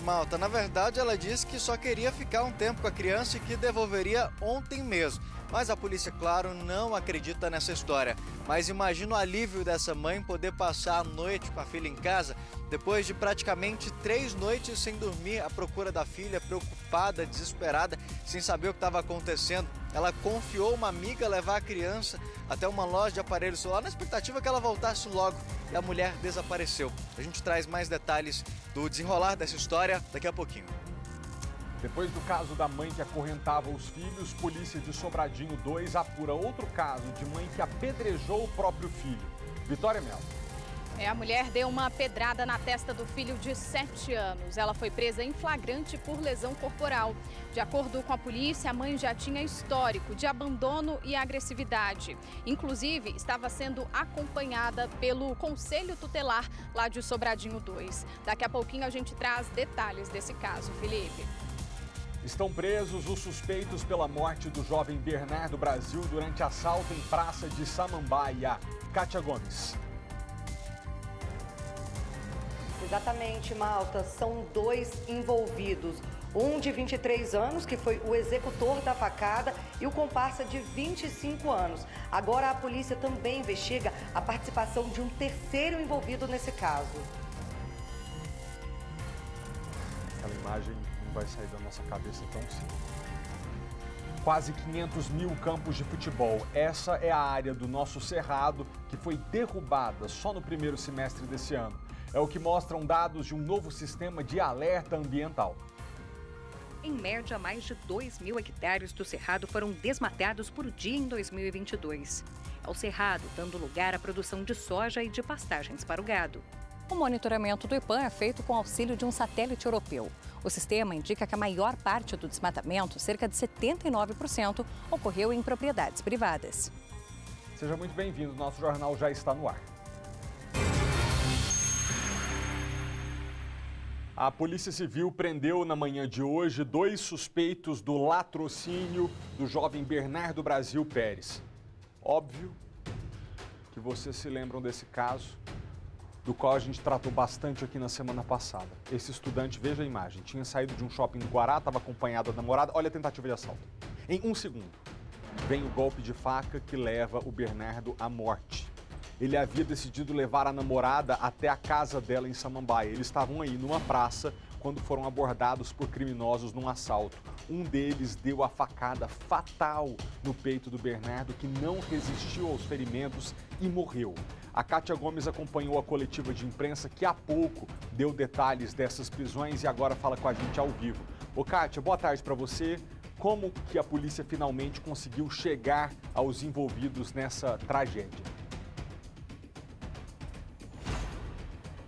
Malta, na verdade ela disse que só queria ficar um tempo com a criança e que devolveria ontem mesmo. Mas a polícia, claro, não acredita nessa história. Mas imagina o alívio dessa mãe poder passar a noite com a filha em casa, depois de praticamente 3 noites sem dormir, à procura da filha, preocupada, desesperada, sem saber o que estava acontecendo. Ela confiou uma amiga levar a criança até uma loja de aparelho celular na expectativa que ela voltasse logo, e a mulher desapareceu. A gente traz mais detalhes do desenrolar dessa história daqui a pouquinho. Depois do caso da mãe que acorrentava os filhos, polícia de Sobradinho 2 apura outro caso de mãe que apedrejou o próprio filho. Vitória Mello. A mulher deu uma pedrada na testa do filho de 7 anos. Ela foi presa em flagrante por lesão corporal. De acordo com a polícia, a mãe já tinha histórico de abandono e agressividade. Inclusive, estava sendo acompanhada pelo Conselho Tutelar lá de Sobradinho 2. Daqui a pouquinho a gente traz detalhes desse caso, Felipe. Estão presos os suspeitos pela morte do jovem Bernardo Brasil durante assalto em praça de Samambaia. Kátia Gomes. Exatamente, Malta. São 2 envolvidos. Um de 23 anos, que foi o executor da facada, e o comparsa de 25 anos. Agora a polícia também investiga a participação de um terceiro envolvido nesse caso. Aquela imagem não vai sair da nossa cabeça tão cedo. Quase 500 mil campos de futebol. Essa é a área do nosso Cerrado que foi derrubada só no primeiro semestre desse ano. É o que mostram dados de um novo sistema de alerta ambiental. Em média, mais de 2.000 hectares do Cerrado foram desmatados por dia em 2022. É o Cerrado dando lugar à produção de soja e de pastagens para o gado. O monitoramento do IPAM é feito com auxílio de um satélite europeu. O sistema indica que a maior parte do desmatamento, cerca de 79%, ocorreu em propriedades privadas. Seja muito bem-vindo, nosso jornal já está no ar. A Polícia Civil prendeu na manhã de hoje 2 suspeitos do latrocínio do jovem Bernardo Brasil Pérez. Óbvio que vocês se lembram desse caso, do qual a gente tratou bastante aqui na semana passada. Esse estudante, veja a imagem, tinha saído de um shopping no Guará, estava acompanhado da namorada. Olha a tentativa de assalto. Em 1 segundo, vem o golpe de faca que leva o Bernardo à morte. Ele havia decidido levar a namorada até a casa dela em Samambaia. Eles estavam aí numa praça quando foram abordados por criminosos num assalto. Um deles deu a facada fatal no peito do Bernardo, que não resistiu aos ferimentos e morreu. A Kátia Gomes acompanhou a coletiva de imprensa que há pouco deu detalhes dessas prisões e agora fala com a gente ao vivo. Ô Kátia, boa tarde para você. Como que a polícia finalmente conseguiu chegar aos envolvidos nessa tragédia?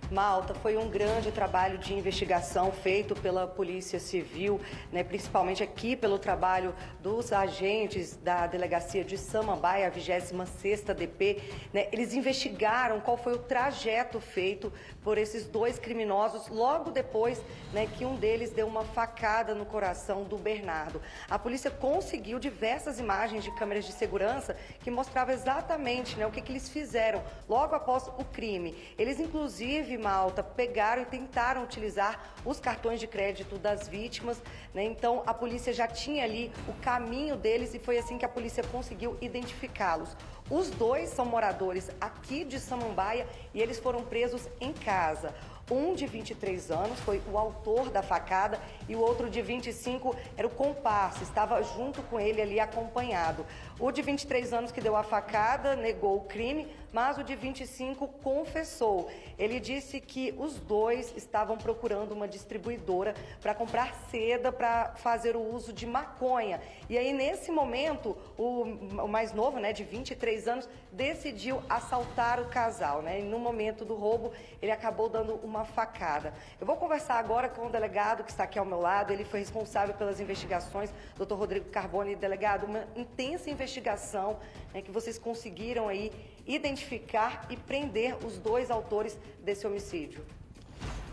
Malta, foi um grande trabalho de investigação feito pela Polícia Civil, né, principalmente aqui pelo trabalho dos agentes da Delegacia de Samambaia, a 26ª DP. Né, eles investigaram qual foi o trajeto feito por esses 2 criminosos logo depois, né, que um deles deu uma facada no coração do Bernardo. A polícia conseguiu diversas imagens de câmeras de segurança que mostravam exatamente, né, o que eles fizeram logo após o crime. Eles, inclusive, Malta, pegaram e tentaram utilizar os cartões de crédito das vítimas, né? Então a polícia já tinha ali o caminho deles e foi assim que a polícia conseguiu identificá-los. Os 2 são moradores aqui de Samambaia e eles foram presos em casa. Um de 23 anos foi o autor da facada e o outro de 25 era o comparsa, estava junto com ele ali acompanhado. O de 23 anos que deu a facada negou o crime, mas o de 25 confessou. Ele disse que os 2 estavam procurando uma distribuidora para comprar seda para fazer o uso de maconha. E aí, nesse momento, o mais novo, né, de 23 anos, decidiu assaltar o casal, né? E no momento do roubo, ele acabou dando uma facada. Eu vou conversar agora com o delegado que está aqui ao meu lado. Ele foi responsável pelas investigações, Dr. Rodrigo Carboni. Delegado, uma intensa investigação, né, que vocês conseguiram aí identificar e prender os 2 autores desse homicídio.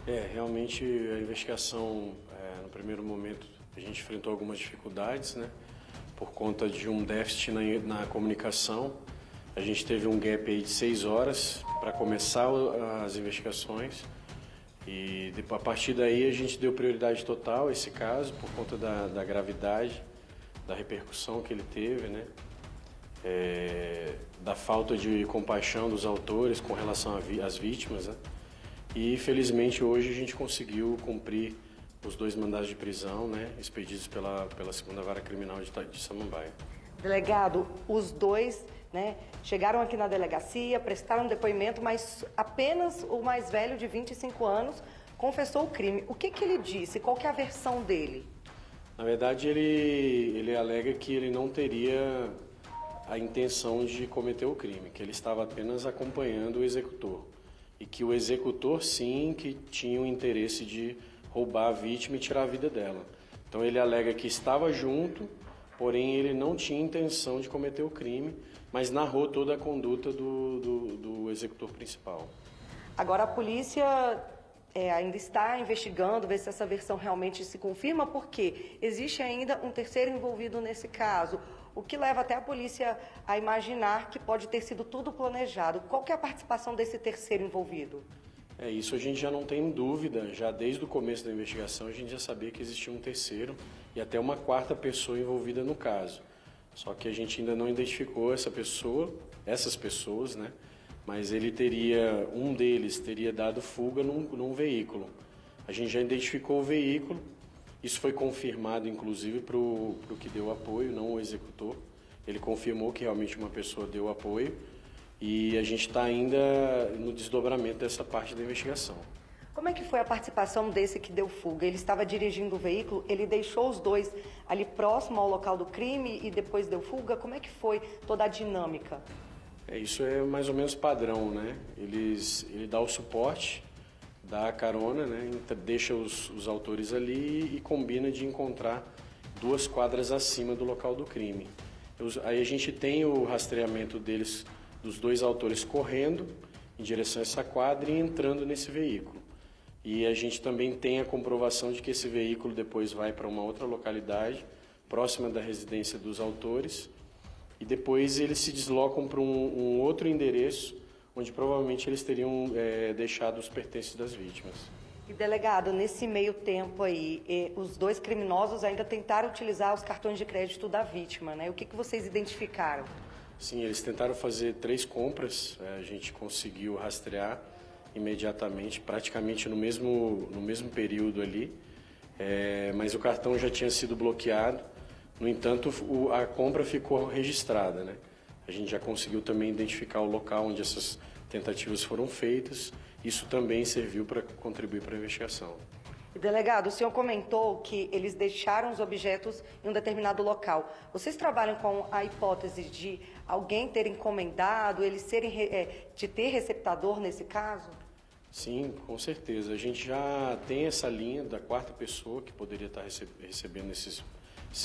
Realmente a investigação, no primeiro momento, a gente enfrentou algumas dificuldades, né, por conta de um déficit na comunicação. A gente teve um gap aí de 6 horas para começar as investigações. E a partir daí a gente deu prioridade total a esse caso, por conta da gravidade, da repercussão que ele teve, né? Da falta de compaixão dos autores com relação às vítimas, né? E felizmente hoje a gente conseguiu cumprir os 2 mandados de prisão, né, expedidos pela 2ª Vara Criminal de Samambaia. Delegado, os 2, né, chegaram aqui na delegacia, prestaram depoimento, mas apenas o mais velho, de 25 anos, confessou o crime. O que ele disse? Qual que é a versão dele? Na verdade, ele alega que ele não teria a intenção de cometer o crime, que ele estava apenas acompanhando o executor. E que o executor, sim, que tinha o interesse de roubar a vítima e tirar a vida dela. Então ele alega que estava junto, porém ele não tinha intenção de cometer o crime, mas narrou toda a conduta do executor principal. Agora a polícia ainda está investigando, ver se essa versão realmente se confirma, porque existe ainda um terceiro envolvido nesse caso, o que leva até a polícia a imaginar que pode ter sido tudo planejado. Qual que é a participação desse terceiro envolvido? Isso a gente já não tem dúvida, já desde o começo da investigação a gente já sabia que existia um terceiro e até uma 4ª pessoa envolvida no caso. Só que a gente ainda não identificou essas pessoas, né? Mas um deles teria dado fuga num veículo. A gente já identificou o veículo, isso foi confirmado inclusive para o que deu apoio, não o executor. Ele confirmou que realmente uma pessoa deu apoio. E a gente está ainda no desdobramento dessa parte da investigação. Como é que foi a participação desse que deu fuga? Ele estava dirigindo o veículo, ele deixou os 2 ali próximo ao local do crime e depois deu fuga? Como é que foi toda a dinâmica? Isso é mais ou menos padrão, né? Ele dá o suporte, dá a carona, né? Deixa os autores ali e combina de encontrar 2 quadras acima do local do crime. Aí a gente tem o rastreamento deles, dos 2 autores correndo em direção a essa quadra e entrando nesse veículo. E a gente também tem a comprovação de que esse veículo depois vai para uma outra localidade, próxima da residência dos autores, e depois eles se deslocam para um outro endereço, onde provavelmente eles teriam deixado os pertences das vítimas. E delegado, nesse meio tempo aí, os 2 criminosos ainda tentaram utilizar os cartões de crédito da vítima, né? O que vocês identificaram? Sim, eles tentaram fazer 3 compras, a gente conseguiu rastrear imediatamente, praticamente no mesmo período ali, mas o cartão já tinha sido bloqueado. No entanto, a compra ficou registrada, né? A gente já conseguiu também identificar o local onde essas tentativas foram feitas. Isso também serviu para contribuir para a investigação. E, delegado, o senhor comentou que eles deixaram os objetos em um determinado local. Vocês trabalham com a hipótese de alguém ter encomendado, eles de ter receptador nesse caso? Sim, com certeza. A gente já tem essa linha da 4ª pessoa que poderia estar recebendo esses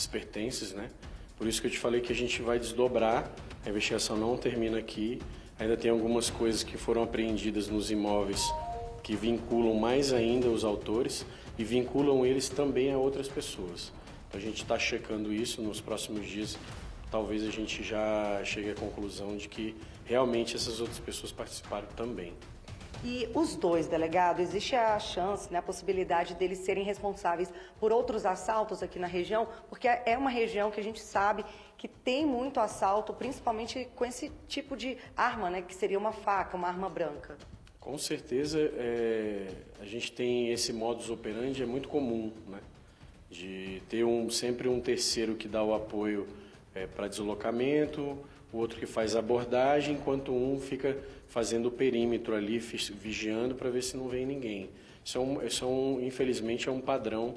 pertences, né? Por isso que eu te falei que a gente vai desdobrar, a investigação não termina aqui, ainda tem algumas coisas que foram apreendidas nos imóveis que vinculam mais ainda os autores e vinculam eles também a outras pessoas. Então, a gente está checando isso nos próximos dias, talvez a gente já chegue à conclusão de que realmente essas outras pessoas participaram também. E os 2, delegado, existe a chance, né, a possibilidade deles serem responsáveis por outros assaltos aqui na região? Porque é uma região que a gente sabe que tem muito assalto, principalmente com esse tipo de arma, né, que seria uma faca, uma arma branca. Com certeza, a gente tem esse modus operandi, é muito comum, né, de ter sempre um terceiro que dá o apoio para deslocamento, o outro que faz a abordagem, enquanto um fica fazendo o perímetro ali, vigiando para ver se não vem ninguém. Infelizmente, é um padrão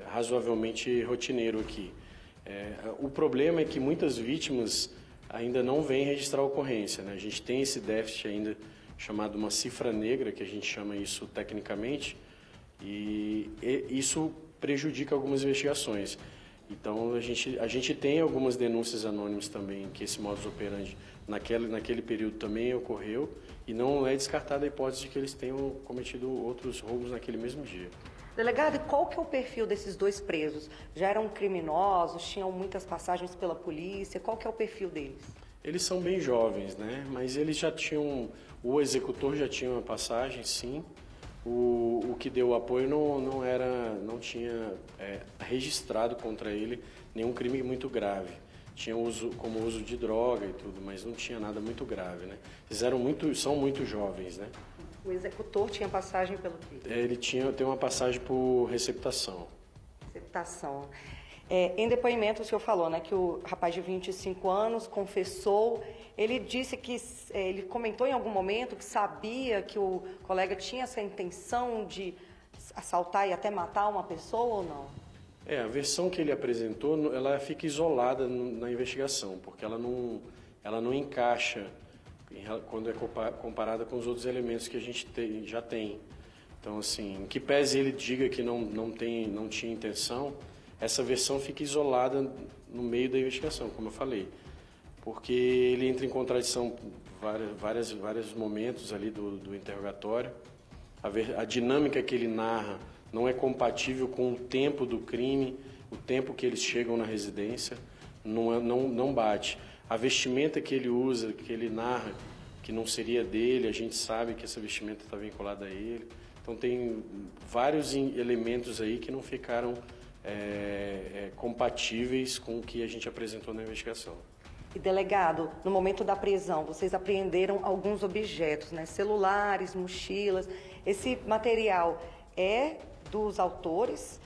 razoavelmente rotineiro aqui. O problema é que muitas vítimas ainda não vêm registrar a ocorrência, né? A gente tem esse déficit ainda chamado uma cifra negra, que a gente chama isso tecnicamente, e isso prejudica algumas investigações. Então, a gente tem algumas denúncias anônimas também, que esse modus operandi naquele período também ocorreu, e não é descartada a hipótese de que eles tenham cometido outros roubos naquele mesmo dia. Delegado, e qual que é o perfil desses 2 presos? Já eram criminosos, tinham muitas passagens pela polícia, qual que é o perfil deles? Eles são bem jovens, né? Mas eles já tinham, o executor já tinha uma passagem, sim, O que deu apoio não tinha registrado contra ele nenhum crime muito grave. Tinha como uso de droga e tudo, mas não tinha nada muito grave, né? São muito jovens, né? O executor tinha passagem pelo quê? Ele tem uma passagem por receptação. Receptação. Em depoimento, o senhor falou, né, que o rapaz de 25 anos confessou. Ele disse que, ele comentou em algum momento que sabia que o colega tinha essa intenção de assaltar e até matar uma pessoa ou não? A versão que ele apresentou, ela fica isolada na investigação, porque ela não encaixa quando é comparada com os outros elementos que a gente já tem. Então, assim, em que pese ele diga que não tinha intenção, essa versão fica isolada no meio da investigação, como eu falei, porque ele entra em contradição vários momentos ali do interrogatório. A dinâmica que ele narra não é compatível com o tempo do crime, o tempo que eles chegam na residência, não bate. A vestimenta que ele usa, que ele narra, que não seria dele, a gente sabe que essa vestimenta está vinculada a ele. Então tem vários elementos aí que não ficaram compatíveis com o que a gente apresentou na investigação. E delegado, no momento da prisão, vocês apreenderam alguns objetos, né? Celulares, mochilas. Esse material é dos autores,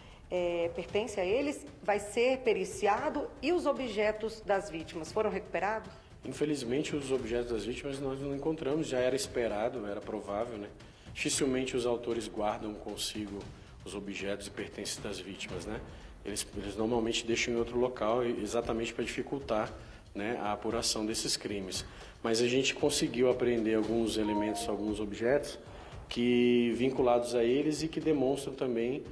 pertence a eles, vai ser periciado, e os objetos das vítimas foram recuperados? Infelizmente, os objetos das vítimas nós não encontramos, já era esperado, era provável, né? Dificilmente os autores guardam consigo os objetos e pertences das vítimas, né? Eles normalmente deixam em outro local, exatamente para dificultar, né, a apuração desses crimes. Mas a gente conseguiu apreender alguns elementos, alguns objetos vinculados a eles e que demonstram também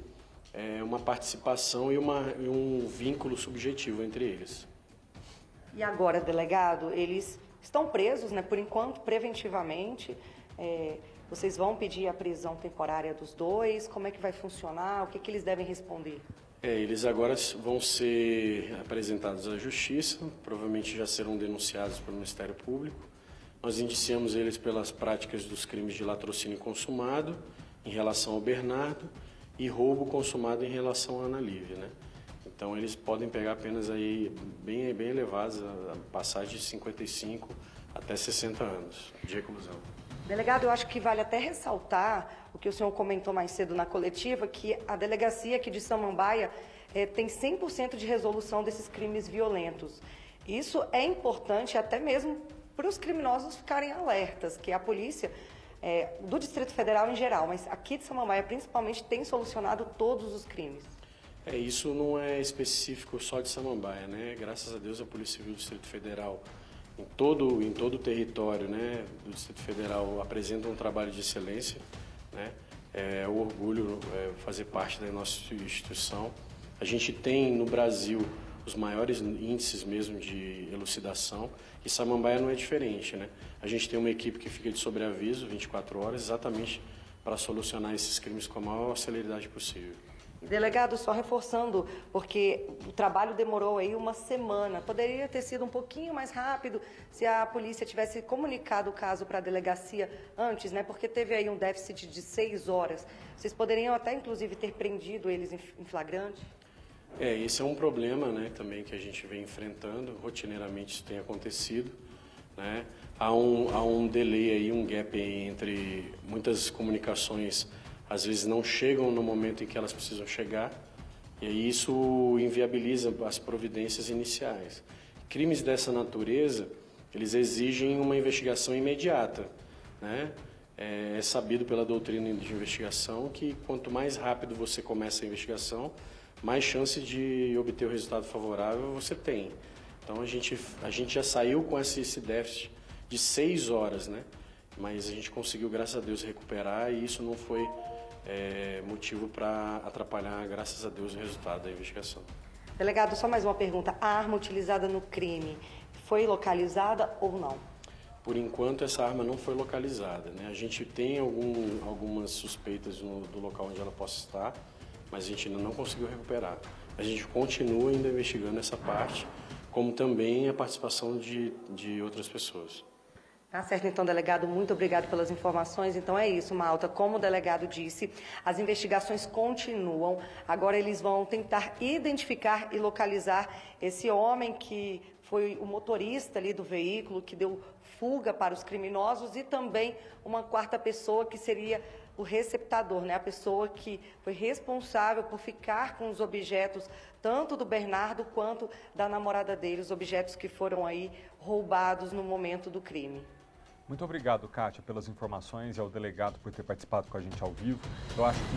uma participação e um vínculo subjetivo entre eles. E agora, delegado, eles estão presos, né, por enquanto, preventivamente. Vocês vão pedir a prisão temporária dos dois? Como é que vai funcionar? O que eles devem responder? Eles agora vão ser apresentados à Justiça, provavelmente já serão denunciados pelo Ministério Público. Nós indiciamos eles pelas práticas dos crimes de latrocínio consumado em relação ao Bernardo e roubo consumado em relação à Ana Lívia, né? Então eles podem pegar penas aí bem elevadas, a passagem de 55 até 60 anos de reclusão. Delegado, eu acho que vale até ressaltar o que o senhor comentou mais cedo na coletiva, que a delegacia aqui de Samambaia tem 100% de resolução desses crimes violentos. Isso é importante até mesmo para os criminosos ficarem alertas, que a polícia do Distrito Federal em geral, mas aqui de Samambaia principalmente, tem solucionado todos os crimes. Isso não é específico só de Samambaia, né? Graças a Deus a Polícia Civil do Distrito Federal em todo o território, né, do Distrito Federal apresenta um trabalho de excelência, né? É um orgulho fazer parte da nossa instituição. A gente tem no Brasil os maiores índices mesmo de elucidação e Samambaia não é diferente, né? A gente tem uma equipe que fica de sobreaviso 24 horas exatamente para solucionar esses crimes com a maior celeridade possível. Delegado, só reforçando, porque o trabalho demorou aí uma semana. Poderia ter sido um pouquinho mais rápido se a polícia tivesse comunicado o caso para a delegacia antes, né? Porque teve aí um déficit de 6 horas. Vocês poderiam até, inclusive, ter prendido eles em flagrante? Esse é um problema, né, também que a gente vem enfrentando. Rotineiramente isso tem acontecido, né? Há um delay aí, um gap aí entre muitas comunicações. Às vezes não chegam no momento em que elas precisam chegar, e aí isso inviabiliza as providências iniciais. Crimes dessa natureza, eles exigem uma investigação imediata, né? É sabido pela doutrina de investigação que quanto mais rápido você começa a investigação, mais chance de obter o resultado favorável você tem. Então a gente já saiu com esse déficit de 6 horas, né? Mas a gente conseguiu, graças a Deus, recuperar, e isso não foi motivo para atrapalhar, graças a Deus, o resultado da investigação. Delegado, só mais uma pergunta. A arma utilizada no crime foi localizada ou não? Por enquanto, essa arma não foi localizada, né? A gente tem algumas suspeitas do local onde ela possa estar, mas a gente ainda não conseguiu recuperar. A gente continua ainda investigando essa parte, como também a participação de outras pessoas. Tá certo, então, delegado, muito obrigado pelas informações. Então é isso, Malta, como o delegado disse, as investigações continuam. Agora eles vão tentar identificar e localizar esse homem que foi o motorista ali do veículo, que deu fuga para os criminosos, e também uma quarta pessoa que seria o receptador, né? A pessoa que foi responsável por ficar com os objetos, tanto do Bernardo quanto da namorada dele, os objetos que foram aí roubados no momento do crime. Muito obrigado, Kátia, pelas informações e ao delegado por ter participado com a gente ao vivo. Eu acho que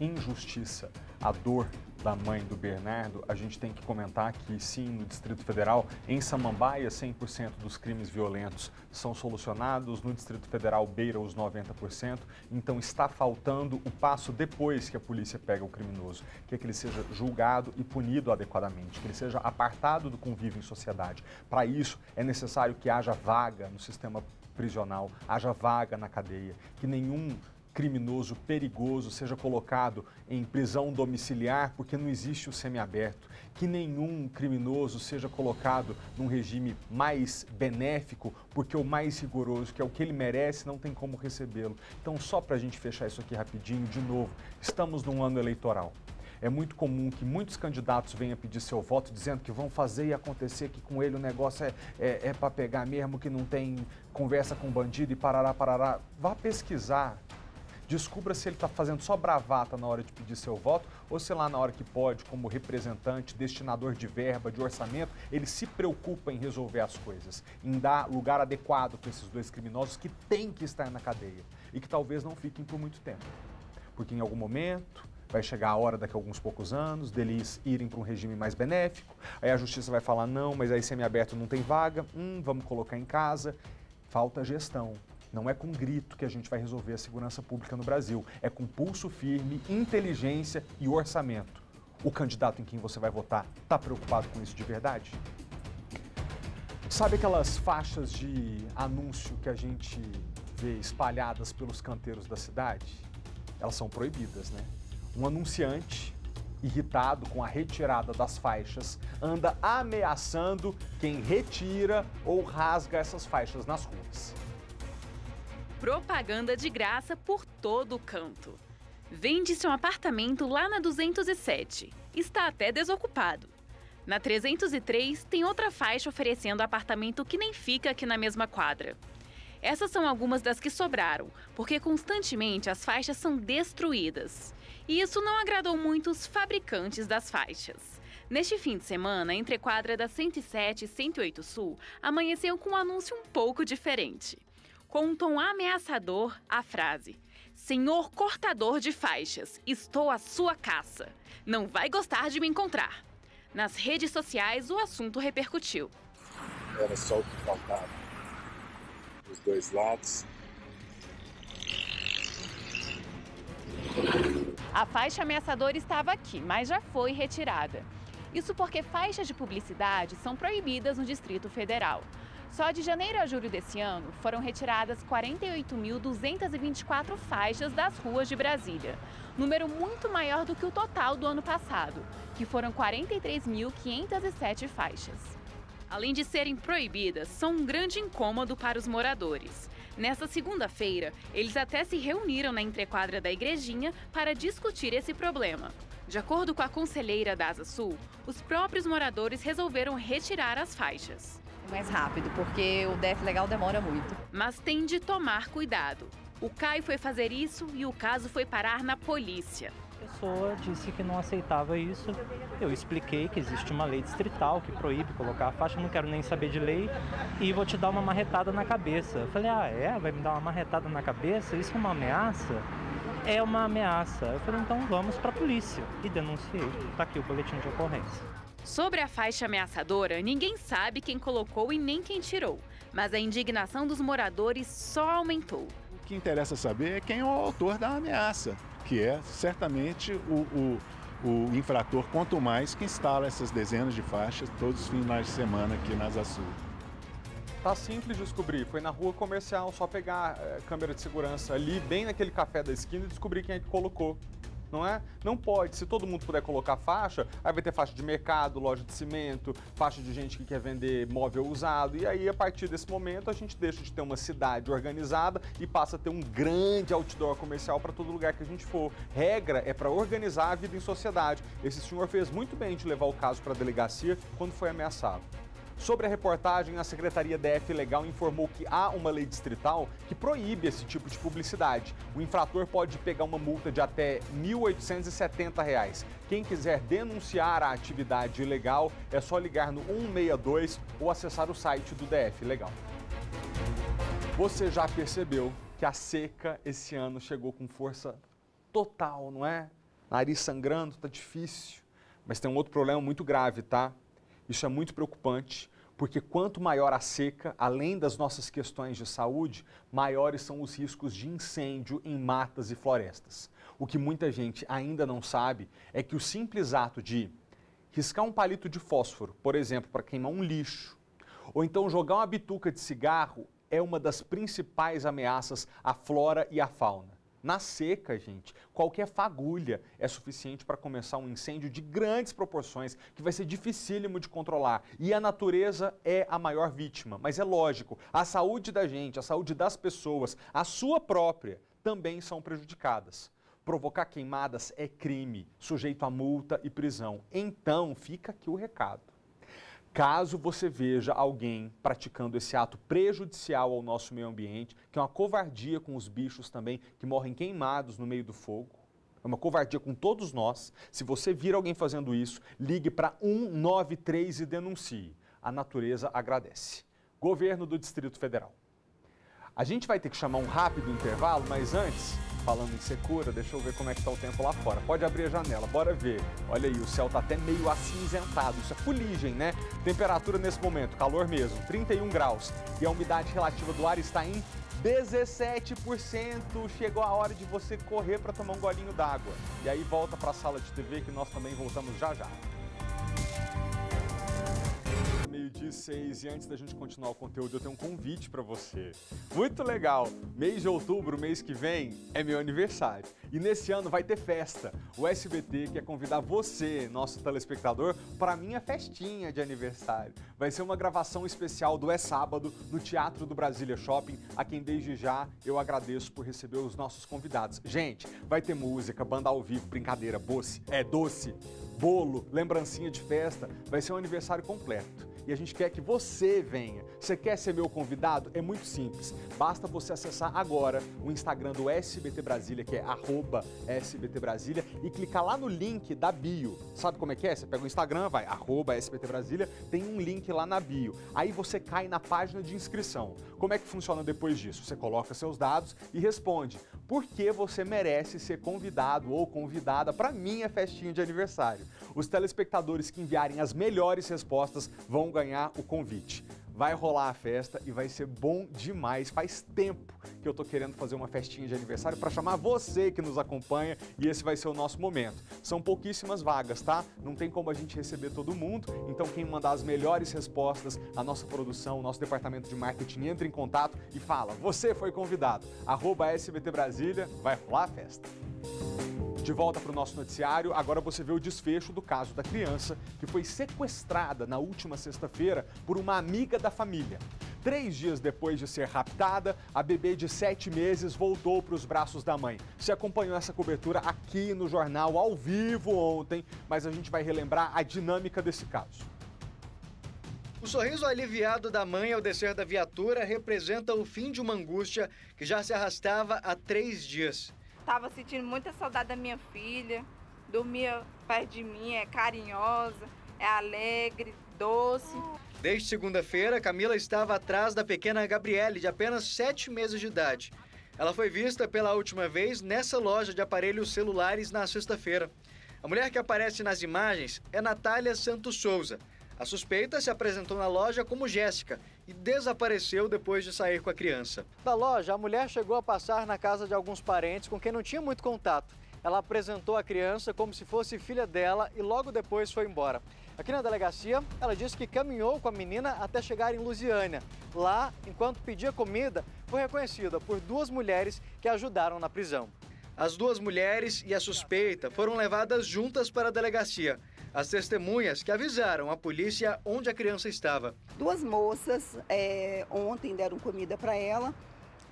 injustiça, a dor da mãe do Bernardo, a gente tem que comentar que sim, no Distrito Federal, em Samambaia, 100% dos crimes violentos são solucionados, no Distrito Federal beira os 90%, então está faltando o passo depois que a polícia pega o criminoso, que é que ele seja julgado e punido adequadamente, que ele seja apartado do convívio em sociedade. Para isso, é necessário que haja vaga no sistema prisional, haja vaga na cadeia, que nenhum criminoso perigoso seja colocado em prisão domiciliar porque não existe o semiaberto, que nenhum criminoso seja colocado num regime mais benéfico porque o mais rigoroso, que é o que ele merece, não tem como recebê-lo. Então, só para a gente fechar isso aqui rapidinho, de novo, estamos num ano eleitoral. É muito comum que muitos candidatos venham pedir seu voto dizendo que vão fazer e acontecer, que com ele o negócio é para pegar mesmo, que não tem conversa com bandido e parará. Vá pesquisar. Descubra se ele está fazendo só bravata na hora de pedir seu voto ou se lá na hora que pode, como representante, destinador de verba, de orçamento, ele se preocupa em resolver as coisas, em dar lugar adequado para esses dois criminosos que têm que estar na cadeia e que talvez não fiquem por muito tempo. Porque em algum momento vai chegar a hora, daqui a alguns poucos anos, deles irem para um regime mais benéfico, aí a justiça vai falar, não, mas aí semiaberto não tem vaga, vamos colocar em casa. Falta gestão. Não é com grito que a gente vai resolver a segurança pública no Brasil. É com pulso firme, inteligência e orçamento. O candidato em quem você vai votar está preocupado com isso de verdade? Sabe aquelas faixas de anúncio que a gente vê espalhadas pelos canteiros da cidade? Elas são proibidas, né? Um anunciante, irritado com a retirada das faixas, anda ameaçando quem retira ou rasga essas faixas nas ruas. Propaganda de graça por todo o canto. Vende-se um apartamento lá na 207. Está até desocupado. Na 303 tem outra faixa oferecendo apartamento que nem fica aqui na mesma quadra. Essas são algumas das que sobraram, porque constantemente as faixas são destruídas. E isso não agradou muito os fabricantes das faixas. Neste fim de semana, entre a quadra da 107 e 108 Sul, amanheceu com um anúncio um pouco diferente. Com um tom ameaçador, a frase: "Senhor cortador de faixas, estou à sua caça. Não vai gostar de me encontrar." Nas redes sociais, o assunto repercutiu. Era só o que faltava. Dos dois lados. A faixa ameaçadora estava aqui, mas já foi retirada. Isso porque faixas de publicidade são proibidas no Distrito Federal. Só de janeiro a julho desse ano, foram retiradas 48.224 faixas das ruas de Brasília, número muito maior do que o total do ano passado, que foram 43.507 faixas. Além de serem proibidas, são um grande incômodo para os moradores. Nesta segunda-feira, eles até se reuniram na entrequadra da Igrejinha para discutir esse problema. De acordo com a conselheira da Asa Sul, os próprios moradores resolveram retirar as faixas. Mais rápido, porque o DF legal demora muito. Mas tem de tomar cuidado. O Caio foi fazer isso e o caso foi parar na polícia. A pessoa disse que não aceitava isso. Eu expliquei que existe uma lei distrital que proíbe colocar a faixa, não quero nem saber de lei e vou te dar uma marretada na cabeça. Eu falei, vai me dar uma marretada na cabeça? Isso é uma ameaça? É uma ameaça. Eu falei, então vamos para a polícia. E denunciei. Está aqui o boletim de ocorrência. Sobre a faixa ameaçadora, ninguém sabe quem colocou e nem quem tirou. Mas a indignação dos moradores só aumentou. O que interessa saber é quem é o autor da ameaça, que é certamente o infrator, quanto mais que instala essas dezenas de faixas todos os finais de semana aqui na Asa Sul. Tá simples de descobrir, foi na rua comercial, só pegar a câmera de segurança ali, bem naquele café da esquina e descobrir quem é que colocou. não é? Não pode. Se todo mundo puder colocar faixa, aí vai ter faixa de mercado, loja de cimento, faixa de gente que quer vender móvel usado. E aí, a partir desse momento, a gente deixa de ter uma cidade organizada e passa a ter um grande outdoor comercial para todo lugar que a gente for. Regra é para organizar a vida em sociedade. Esse senhor fez muito bem de levar o caso para a delegacia quando foi ameaçado. Sobre a reportagem, a Secretaria DF Legal informou que há uma lei distrital que proíbe esse tipo de publicidade. O infrator pode pegar uma multa de até R$ 1.870. Quem quiser denunciar a atividade ilegal é só ligar no 162 ou acessar o site do DF Legal. Você já percebeu que a seca esse ano chegou com força total, não é? Nariz sangrando, tá difícil. Mas tem um outro problema muito grave, tá? Isso é muito preocupante, porque quanto maior a seca, além das nossas questões de saúde, maiores são os riscos de incêndio em matas e florestas. O que muita gente ainda não sabe é que o simples ato de riscar um palito de fósforo, por exemplo, para queimar um lixo, ou então jogar uma bituca de cigarro, é uma das principais ameaças à flora e à fauna. Na seca, gente, qualquer fagulha é suficiente para começar um incêndio de grandes proporções, que vai ser dificílimo de controlar. E a natureza é a maior vítima. Mas é lógico, a saúde da gente, a saúde das pessoas, a sua própria, também são prejudicadas. Provocar queimadas é crime, sujeito a multa e prisão. Então, fica aqui o recado. Caso você veja alguém praticando esse ato prejudicial ao nosso meio ambiente, que é uma covardia com os bichos também, que morrem queimados no meio do fogo, é uma covardia com todos nós. Se você vir alguém fazendo isso, ligue para 193 e denuncie. A natureza agradece. Governo do Distrito Federal. A gente vai ter que chamar um rápido intervalo, mas antes, falando em secura, deixa eu ver como é que está o tempo lá fora. Pode abrir a janela, bora ver. Olha aí, o céu está até meio acinzentado, isso é fuligem, né? Temperatura nesse momento, calor mesmo, 31 graus. E a umidade relativa do ar está em 17%. Chegou a hora de você correr para tomar um golinho d'água. E aí volta para a sala de TV que nós também voltamos já já. 12:06, e antes da gente continuar o conteúdo, eu tenho um convite para você. Muito legal! Mês de outubro, mês que vem, é meu aniversário. E nesse ano vai ter festa. O SBT quer convidar você, nosso telespectador, para a minha festinha de aniversário. Vai ser uma gravação especial do É Sábado, no Teatro do Brasília Shopping, a quem desde já eu agradeço por receber os nossos convidados. Gente, vai ter música, banda ao vivo, brincadeira, doce, bolo, lembrancinha de festa. Vai ser um aniversário completo. E a gente quer que você venha. Você quer ser meu convidado? É muito simples. Basta você acessar agora o Instagram do SBT Brasília, que é @SBT Brasília, e clicar lá no link da bio. Sabe como é que é? Você pega o Instagram, vai @SBT Brasília, tem um link lá na bio. Aí você cai na página de inscrição. Como é que funciona depois disso? Você coloca seus dados e responde por que você merece ser convidado ou convidada para minha festinha de aniversário. Os telespectadores que enviarem as melhores respostas vão ganhar o convite. Vai rolar a festa e vai ser bom demais. Faz tempo que eu tô querendo fazer uma festinha de aniversário para chamar você que nos acompanha, e esse vai ser o nosso momento. São pouquíssimas vagas, tá? Não tem como a gente receber todo mundo, então quem mandar as melhores respostas, a nossa produção, o nosso departamento de marketing entra em contato e fala: você foi convidado. @SBT Brasília, vai rolar a festa. De volta para o nosso noticiário, agora você vê o desfecho do caso da criança que foi sequestrada na última sexta-feira por uma amiga da família. 3 dias depois de ser raptada, a bebê de 7 meses voltou para os braços da mãe. Você acompanhou essa cobertura aqui no jornal ao vivo ontem, mas a gente vai relembrar a dinâmica desse caso. O sorriso aliviado da mãe ao descer da viatura representa o fim de uma angústia que já se arrastava há 3 dias. Tava sentindo muita saudade da minha filha, dormia perto de mim, é carinhosa, é alegre, doce. Desde segunda-feira, Camila estava atrás da pequena Gabriele, de apenas 7 meses de idade. Ela foi vista pela última vez nessa loja de aparelhos celulares na sexta-feira. A mulher que aparece nas imagens é Natália Santos Souza. A suspeita se apresentou na loja como Jéssica e desapareceu depois de sair com a criança. Da loja, a mulher chegou a passar na casa de alguns parentes com quem não tinha muito contato. Ela apresentou a criança como se fosse filha dela e logo depois foi embora. Aqui na delegacia, ela disse que caminhou com a menina até chegar em Lusiânia. Lá, enquanto pedia comida, foi reconhecida por 2 mulheres que ajudaram na prisão. As duas mulheres e a suspeita foram levadas juntas para a delegacia. As testemunhas que avisaram a polícia onde a criança estava. Duas moças ontem deram comida para ela,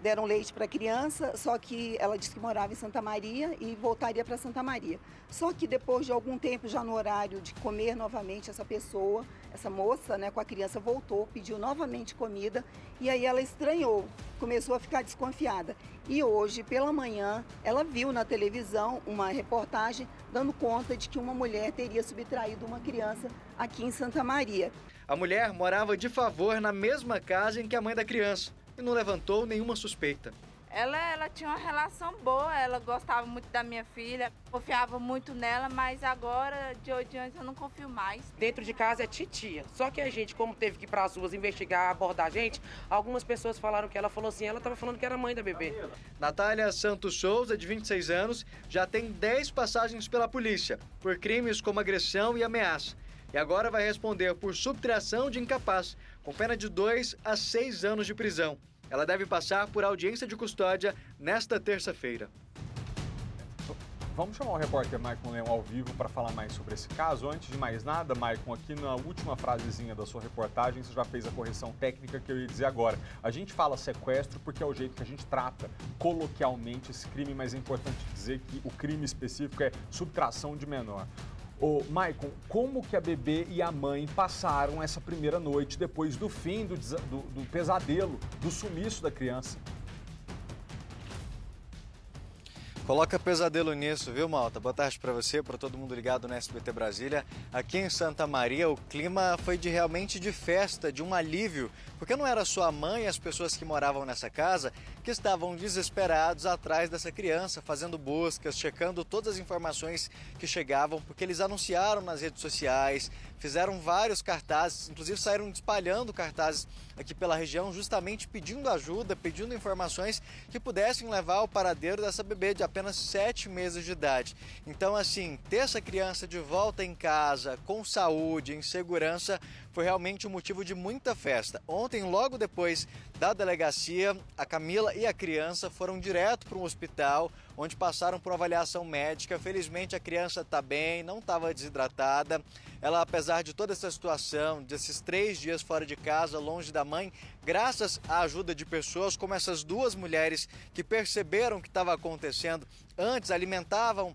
deram leite para a criança, só que ela disse que morava em Santa Maria e voltaria para Santa Maria. Só que depois de algum tempo, já no horário de comer novamente, essa moça, né, com a criança voltou, pediu novamente comida e aí ela estranhou, começou a ficar desconfiada. E hoje, pela manhã, ela viu na televisão uma reportagem dando conta de que uma mulher teria subtraído uma criança aqui em Santa Maria. A mulher morava de favor na mesma casa em que a mãe da criança e não levantou nenhuma suspeita. Ela tinha uma relação boa, ela gostava muito da minha filha, confiava muito nela, mas agora, de hoje em diante, eu não confio mais. Dentro de casa é titia, só que a gente, como teve que ir para as ruas investigar, abordar a gente, algumas pessoas falaram que ela falou assim, ela estava falando que era mãe da bebê. Natália Santos Souza, de 26 anos, já tem 10 passagens pela polícia, por crimes como agressão e ameaça. E agora vai responder por subtração de incapaz, com pena de 2 a 6 anos de prisão. Ela deve passar por audiência de custódia nesta terça-feira. Vamos chamar o repórter Maicon Leão ao vivo para falar mais sobre esse caso. Antes de mais nada, Maicon, aqui na última frasezinha da sua reportagem, você já fez a correção técnica que eu ia dizer agora. A gente fala sequestro porque é o jeito que a gente trata coloquialmente esse crime, mas é importante dizer que o crime específico é subtração de menor. Ô, Maicon, como que a bebê e a mãe passaram essa primeira noite depois do fim do pesadelo, do sumiço da criança? Coloca pesadelo nisso, viu, Malta? Boa tarde para você, para todo mundo ligado no SBT Brasília. Aqui em Santa Maria, o clima foi realmente de festa, de um alívio, porque não era só a mãe e as pessoas que moravam nessa casa que estavam desesperados atrás dessa criança, fazendo buscas, checando todas as informações que chegavam, porque eles anunciaram nas redes sociais, fizeram vários cartazes, inclusive saíram espalhando cartazes aqui pela região, justamente pedindo ajuda, pedindo informações que pudessem levar ao paradeiro dessa bebê de apenas 7 meses de idade. Então, assim, ter essa criança de volta em casa, com saúde, em segurança, foi realmente um motivo de muita festa. Ontem, logo depois da delegacia, a Camila e a criança foram direto para um hospital, onde passaram por avaliação médica. Felizmente, a criança está bem, não estava desidratada. Ela, apesar de toda essa situação, desses 3 dias fora de casa, longe da mãe, graças à ajuda de pessoas como essas duas mulheres que perceberam o que estava acontecendo antes, alimentavam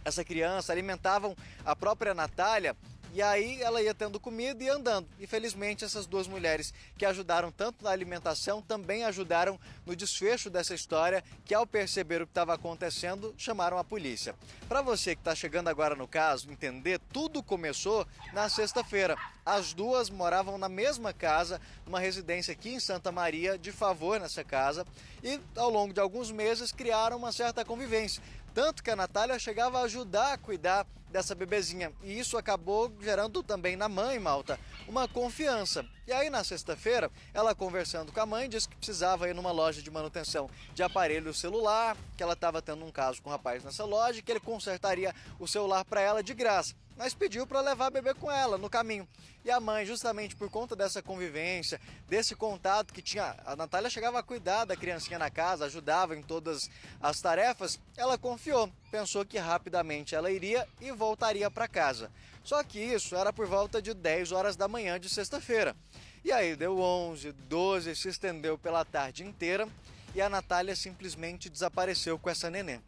essa criança, alimentavam a própria Natália, e aí ela ia tendo comida e andando. E felizmente essas duas mulheres que ajudaram tanto na alimentação também ajudaram no desfecho dessa história, que ao perceber o que estava acontecendo, chamaram a polícia. Para você que está chegando agora no caso, entender, tudo começou na sexta-feira. As duas moravam na mesma casa, numa residência aqui em Santa Maria, de favor nessa casa, e ao longo de alguns meses criaram uma certa convivência. Tanto que a Natália chegava a ajudar a cuidar dessa bebezinha. E isso acabou gerando também na mãe, Malta, uma confiança. E aí na sexta-feira, ela conversando com a mãe, disse que precisava ir numa loja de manutenção de aparelho celular, que ela estava tendo um caso com um rapaz nessa loja, que ele consertaria o celular para ela de graça. Mas pediu para levar a bebê com ela no caminho. E a mãe, justamente por conta dessa convivência, desse contato que tinha, a Natália chegava a cuidar da criancinha na casa, ajudava em todas as tarefas, ela confiou, pensou que rapidamente ela iria e voltaria para casa. Só que isso era por volta de 10 horas da manhã de sexta-feira. E aí deu 11, 12, se estendeu pela tarde inteira e a Natália simplesmente desapareceu com essa neném.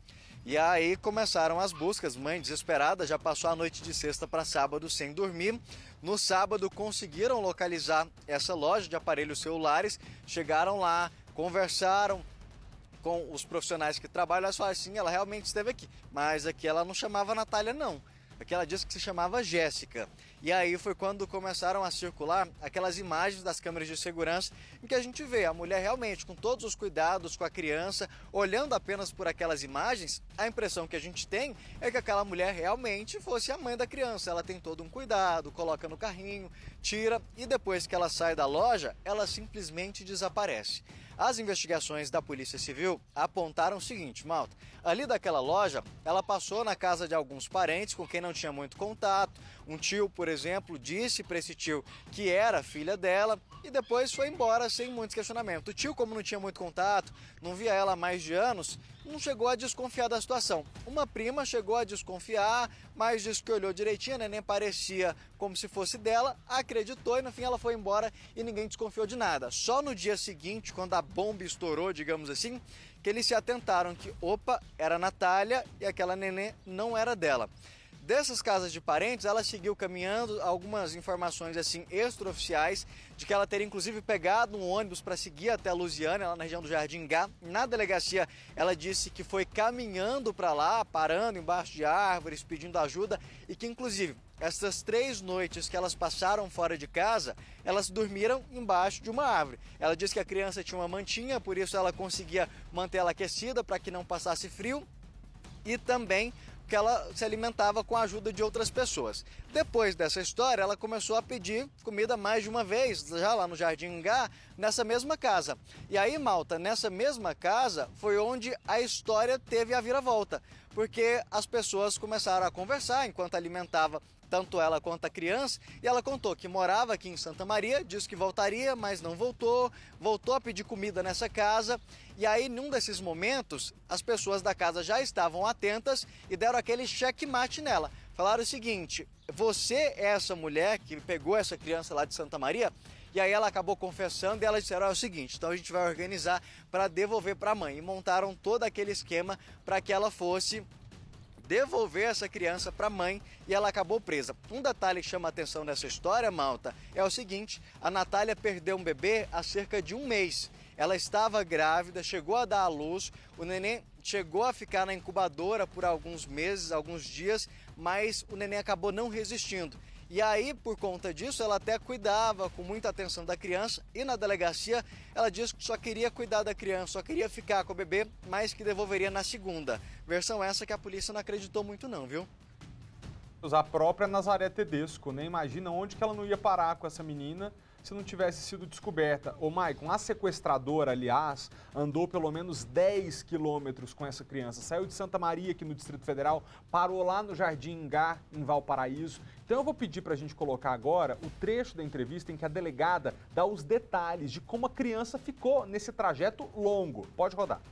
E aí começaram as buscas, mãe desesperada, já passou a noite de sexta para sábado sem dormir. No sábado conseguiram localizar essa loja de aparelhos celulares, chegaram lá, conversaram com os profissionais que trabalham, elas falaram assim, ela realmente esteve aqui, mas aqui ela não chamava Natália não. Aqui ela disse que se chamava Jéssica. E aí foi quando começaram a circular aquelas imagens das câmeras de segurança em que a gente vê a mulher realmente com todos os cuidados com a criança, olhando apenas por aquelas imagens, a impressão que a gente tem é que aquela mulher realmente fosse a mãe da criança. Ela tem todo um cuidado, coloca no carrinho, tira e depois que ela sai da loja, ela simplesmente desaparece. As investigações da Polícia Civil apontaram o seguinte, Malta, ali daquela loja, ela passou na casa de alguns parentes com quem não tinha muito contato. Um tio, por exemplo, disse para esse tio que era filha dela e depois foi embora sem muitos questionamentos. O tio, como não tinha muito contato, não via ela há mais de anos, não chegou a desconfiar da situação. Uma prima chegou a desconfiar, mas disse que olhou direitinho, a neném parecia como se fosse dela, acreditou e no fim ela foi embora e ninguém desconfiou de nada. Só no dia seguinte, quando a bomba estourou, digamos assim, que eles se atentaram que, opa, era a Natália e aquela neném não era dela. Dessas casas de parentes, ela seguiu caminhando, algumas informações assim extraoficiais de que ela teria inclusive pegado um ônibus para seguir até a Lusiânia, lá na região do Jardim Gá. Na delegacia, ela disse que foi caminhando para lá, parando embaixo de árvores, pedindo ajuda e que inclusive essas 3 noites que elas passaram fora de casa, elas dormiram embaixo de uma árvore. Ela disse que a criança tinha uma mantinha, por isso ela conseguia manter ela aquecida para que não passasse frio e também que ela se alimentava com a ajuda de outras pessoas. Depois dessa história, ela começou a pedir comida mais de uma vez, já lá no Jardim Gá, nessa mesma casa. E aí, Malta, nessa mesma casa foi onde a história teve a viravolta, porque as pessoas começaram a conversar enquanto alimentava tanto ela quanto a criança, e ela contou que morava aqui em Santa Maria, disse que voltaria, mas não voltou, voltou a pedir comida nessa casa, e aí num desses momentos, as pessoas da casa já estavam atentas e deram aquele checkmate nela. Falaram o seguinte: você é essa mulher que pegou essa criança lá de Santa Maria? E aí ela acabou confessando e elas disseram o seguinte: então a gente vai organizar para devolver para a mãe. E montaram todo aquele esquema para que ela fosse devolver essa criança para a mãe e ela acabou presa. Um detalhe que chama a atenção nessa história, Malta, é o seguinte: a Natália perdeu um bebê há cerca de um mês. Ela estava grávida, chegou a dar à luz, o neném chegou a ficar na incubadora por alguns meses, alguns dias, mas o neném acabou não resistindo. E aí, por conta disso, ela até cuidava com muita atenção da criança e na delegacia ela disse que só queria cuidar da criança, só queria ficar com o bebê, mas que devolveria na segunda. Versão essa que a polícia não acreditou muito não, viu? A própria Nazaré Tedesco, né? Imagina onde que ela não ia parar com essa menina se não tivesse sido descoberta. Ô, Maicon, a sequestradora, aliás, andou pelo menos 10 quilômetros com essa criança. Saiu de Santa Maria, aqui no Distrito Federal, parou lá no Jardim Gá, em Valparaíso. Então eu vou pedir para a gente colocar agora o trecho da entrevista em que a delegada dá os detalhes de como a criança ficou nesse trajeto longo. Pode rodar.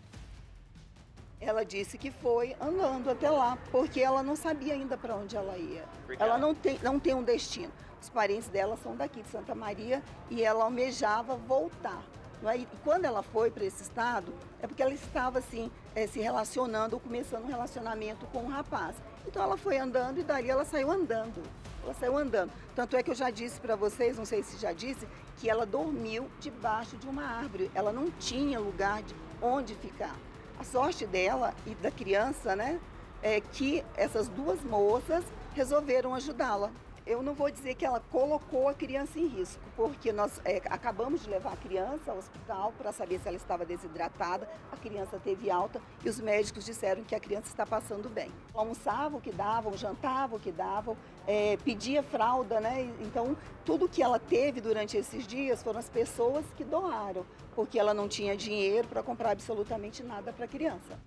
Ela disse que foi andando até lá, porque ela não sabia ainda para onde ela ia. Ela não tem um destino. Os parentes dela são daqui de Santa Maria e ela almejava voltar. Não é? E quando ela foi para esse estado, é porque ela estava assim, se relacionando ou começando um relacionamento com um rapaz. Então ela foi andando e dali ela saiu andando. Ela saiu andando. Tanto é que eu já disse para vocês, não sei se já disse, que ela dormiu debaixo de uma árvore. Ela não tinha lugar de onde ficar. A sorte dela e da criança, né, é que essas 2 moças resolveram ajudá-la. Eu não vou dizer que ela colocou a criança em risco, porque nós acabamos de levar a criança ao hospital para saber se ela estava desidratada. A criança teve alta e os médicos disseram que a criança está passando bem. Almoçavam o que davam, jantavam o que davam, pedia fralda, né? Então, tudo que ela teve durante esses dias foram as pessoas que doaram, porque ela não tinha dinheiro para comprar absolutamente nada para a criança.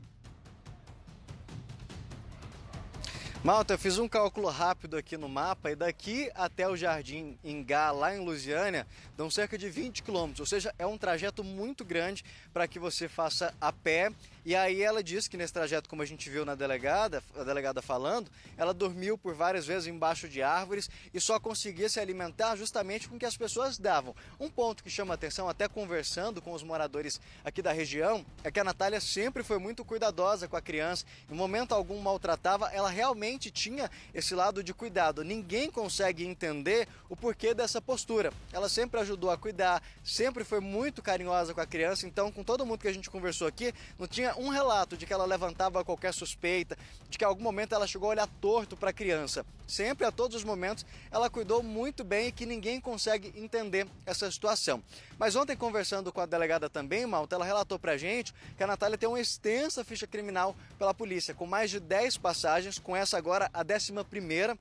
Malta, eu fiz um cálculo rápido aqui no mapa e daqui até o Jardim Gá, lá em Lusiânia, dão cerca de 20 quilômetros, ou seja, é um trajeto muito grande para que você faça a pé. E aí ela disse que nesse trajeto, como a gente viu na delegada, a delegada falando, ela dormiu por várias vezes embaixo de árvores e só conseguia se alimentar justamente com o que as pessoas davam. Um ponto que chama atenção, até conversando com os moradores aqui da região, é que a Natália sempre foi muito cuidadosa com a criança. Em momento algum maltratava, ela realmente tinha esse lado de cuidado. Ninguém consegue entender o porquê dessa postura. Ela sempre ajudou a cuidar, sempre foi muito carinhosa com a criança, então com todo mundo que a gente conversou aqui, não tinha um relato de que ela levantava qualquer suspeita, de que em algum momento ela chegou a olhar torto para a criança. Sempre, a todos os momentos, ela cuidou muito bem e que ninguém consegue entender essa situação. Mas ontem, conversando com a delegada também, Malta, ela relatou pra gente que a Natália tem uma extensa ficha criminal pela polícia, com mais de 10 passagens, com essa agora a 11ª.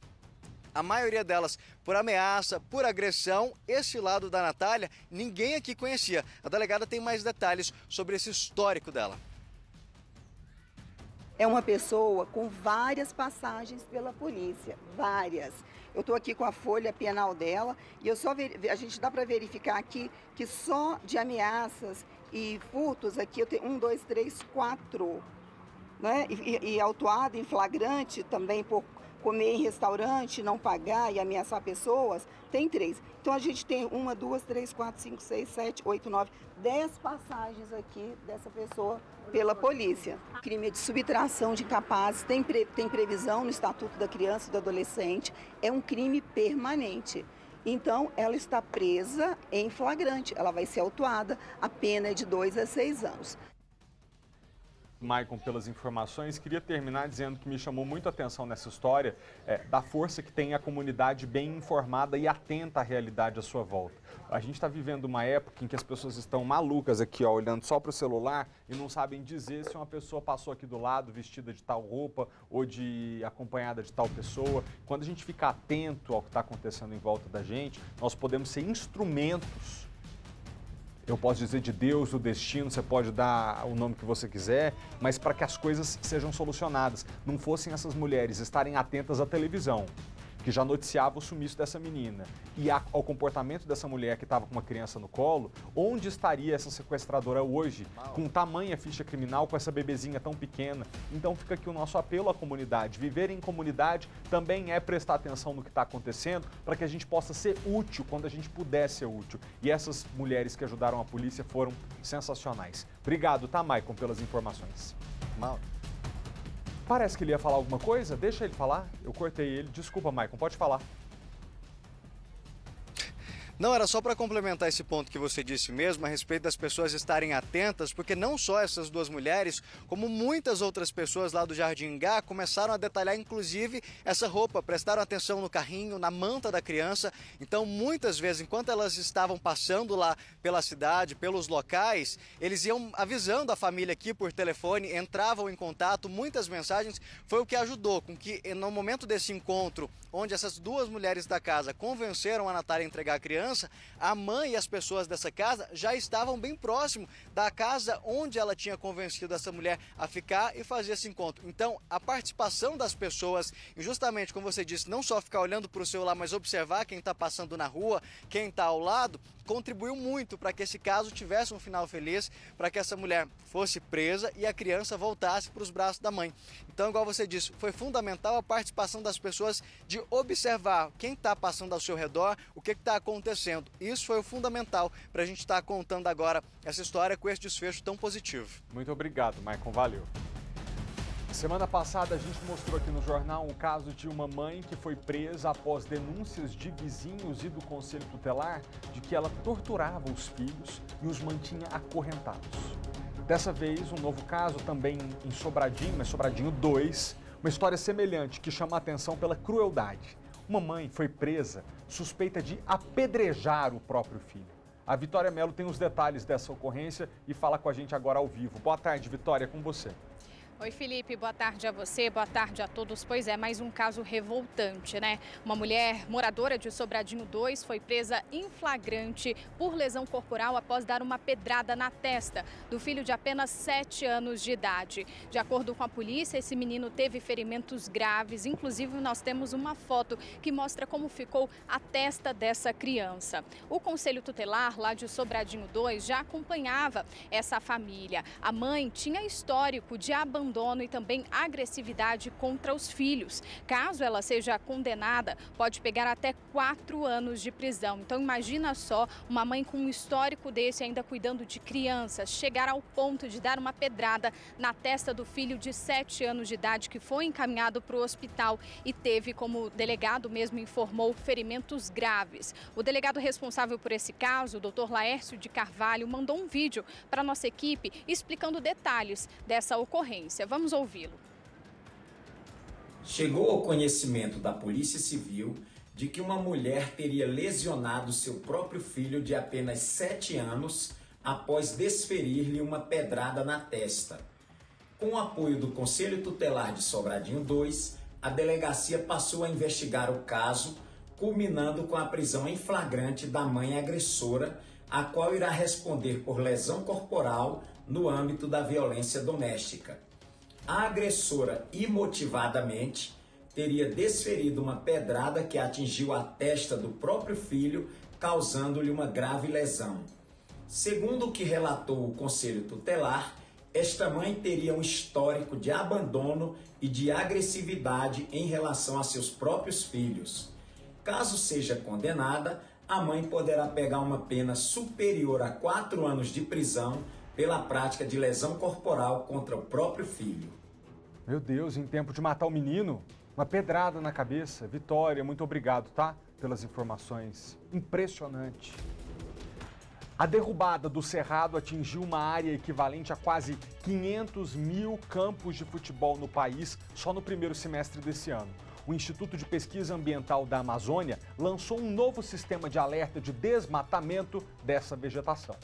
A maioria delas por ameaça, por agressão. Esse lado da Natália, ninguém aqui conhecia. A delegada tem mais detalhes sobre esse histórico dela. É uma pessoa com várias passagens pela polícia, várias. Eu estou aqui com a folha penal dela e a gente dá para verificar aqui que só de ameaças e furtos aqui eu tenho 1, 2, 3, 4. né? E autuado em flagrante também por comer em restaurante, não pagar e ameaçar pessoas, tem 3. Então a gente tem 1, 2, 3, 4, 5, 6, 7, 8, 9, 10 passagens aqui dessa pessoa pela polícia. Crime de subtração de capazes, tem previsão no Estatuto da Criança e do Adolescente, é um crime permanente. Então, ela está presa em flagrante, ela vai ser autuada, a pena é de 2 a 6 anos. Maicon, pelas informações, queria terminar dizendo que me chamou muito a atenção nessa história da força que tem a comunidade bem informada e atenta à realidade à sua volta. A gente está vivendo uma época em que as pessoas estão malucas aqui, ó, olhando só para o celular e não sabem dizer se uma pessoa passou aqui do lado vestida de tal roupa ou acompanhada de tal pessoa. Quando a gente fica atento ao que está acontecendo em volta da gente, nós podemos ser instrumentos. Eu posso dizer de Deus, do destino, você pode dar o nome que você quiser, mas para que as coisas sejam solucionadas. Não fossem essas mulheres estarem atentas à televisão, que já noticiava o sumiço dessa menina, e ao comportamento dessa mulher que estava com uma criança no colo, onde estaria essa sequestradora hoje, com tamanha ficha criminal, com essa bebezinha tão pequena? Então fica aqui o nosso apelo à comunidade. Viver em comunidade também é prestar atenção no que está acontecendo, para que a gente possa ser útil quando a gente puder ser útil. E essas mulheres que ajudaram a polícia foram sensacionais. Obrigado, tá, Maicon, pelas informações. Mauro. Parece que ele ia falar alguma coisa, deixa ele falar, eu cortei ele. Desculpa, Maicon, pode falar. Não, era só para complementar esse ponto que você disse mesmo, a respeito das pessoas estarem atentas, porque não só essas duas mulheres, como muitas outras pessoas lá do Jardim Ingá começaram a detalhar, inclusive, essa roupa, prestaram atenção no carrinho, na manta da criança. Então, muitas vezes, enquanto elas estavam passando lá pela cidade, pelos locais, eles iam avisando a família aqui por telefone, entravam em contato, muitas mensagens, foi o que ajudou com que, no momento desse encontro, onde essas duas mulheres da casa convenceram a Natália a entregar a criança, a mãe e as pessoas dessa casa já estavam bem próximo da casa onde ela tinha convencido essa mulher a ficar e fazer esse encontro. Então, a participação das pessoas, e justamente como você disse, não só ficar olhando para o celular, mas observar quem está passando na rua, quem está ao lado, contribuiu muito para que esse caso tivesse um final feliz, para que essa mulher fosse presa e a criança voltasse para os braços da mãe. Então, igual você disse, foi fundamental a participação das pessoas de observar quem está passando ao seu redor, o que está acontecendo. Isso foi o fundamental para a gente estar contando agora essa história com esse desfecho tão positivo. Muito obrigado, Maicon, valeu. Semana passada a gente mostrou aqui no jornal um caso de uma mãe que foi presa após denúncias de vizinhos e do Conselho Tutelar de que ela torturava os filhos e os mantinha acorrentados. Dessa vez, um novo caso também em Sobradinho, mas Sobradinho 2, uma história semelhante que chama a atenção pela crueldade. Uma mãe foi presa suspeita de apedrejar o próprio filho. A Vitória Melo tem os detalhes dessa ocorrência e fala com a gente agora ao vivo. Boa tarde, Vitória, com você. Oi, Felipe, boa tarde a você, boa tarde a todos. Pois é, mais um caso revoltante, né? Uma mulher moradora de Sobradinho 2 foi presa em flagrante por lesão corporal após dar uma pedrada na testa do filho de apenas 7 anos de idade. De acordo com a polícia, esse menino teve ferimentos graves, inclusive nós temos uma foto que mostra como ficou a testa dessa criança. O Conselho Tutelar lá de Sobradinho 2 já acompanhava essa família. A mãe tinha histórico de abandono e também agressividade contra os filhos. Caso ela seja condenada, pode pegar até 4 anos de prisão. Então imagina só, uma mãe com um histórico desse, ainda cuidando de crianças, chegar ao ponto de dar uma pedrada na testa do filho de 7 anos de idade, que foi encaminhado para o hospital e teve, como o delegado mesmo informou, ferimentos graves. O delegado responsável por esse caso, o Dr. Laércio de Carvalho, mandou um vídeo para a nossa equipe explicando detalhes dessa ocorrência. Vamos ouvi-lo. Chegou ao conhecimento da Polícia Civil de que uma mulher teria lesionado seu próprio filho de apenas 7 anos após desferir-lhe uma pedrada na testa. Com o apoio do Conselho Tutelar de Sobradinho 2, a delegacia passou a investigar o caso, culminando com a prisão em flagrante da mãe agressora, a qual irá responder por lesão corporal no âmbito da violência doméstica. A agressora, imotivadamente, teria desferido uma pedrada que atingiu a testa do próprio filho, causando-lhe uma grave lesão. Segundo o que relatou o Conselho Tutelar, Esta mãe teria um histórico de abandono e de agressividade em relação a seus próprios filhos. Caso seja condenada, a mãe poderá pegar uma pena superior a 4 anos de prisão pela prática de lesão corporal contra o próprio filho. Meu Deus, em tempo de matar o menino, uma pedrada na cabeça. Vitória, muito obrigado, tá? Pelas informações. Impressionante. A derrubada do Cerrado atingiu uma área equivalente a quase 500 mil campos de futebol no país só no primeiro semestre desse ano. O Instituto de Pesquisa Ambiental da Amazônia lançou um novo sistema de alerta de desmatamento dessa vegetação.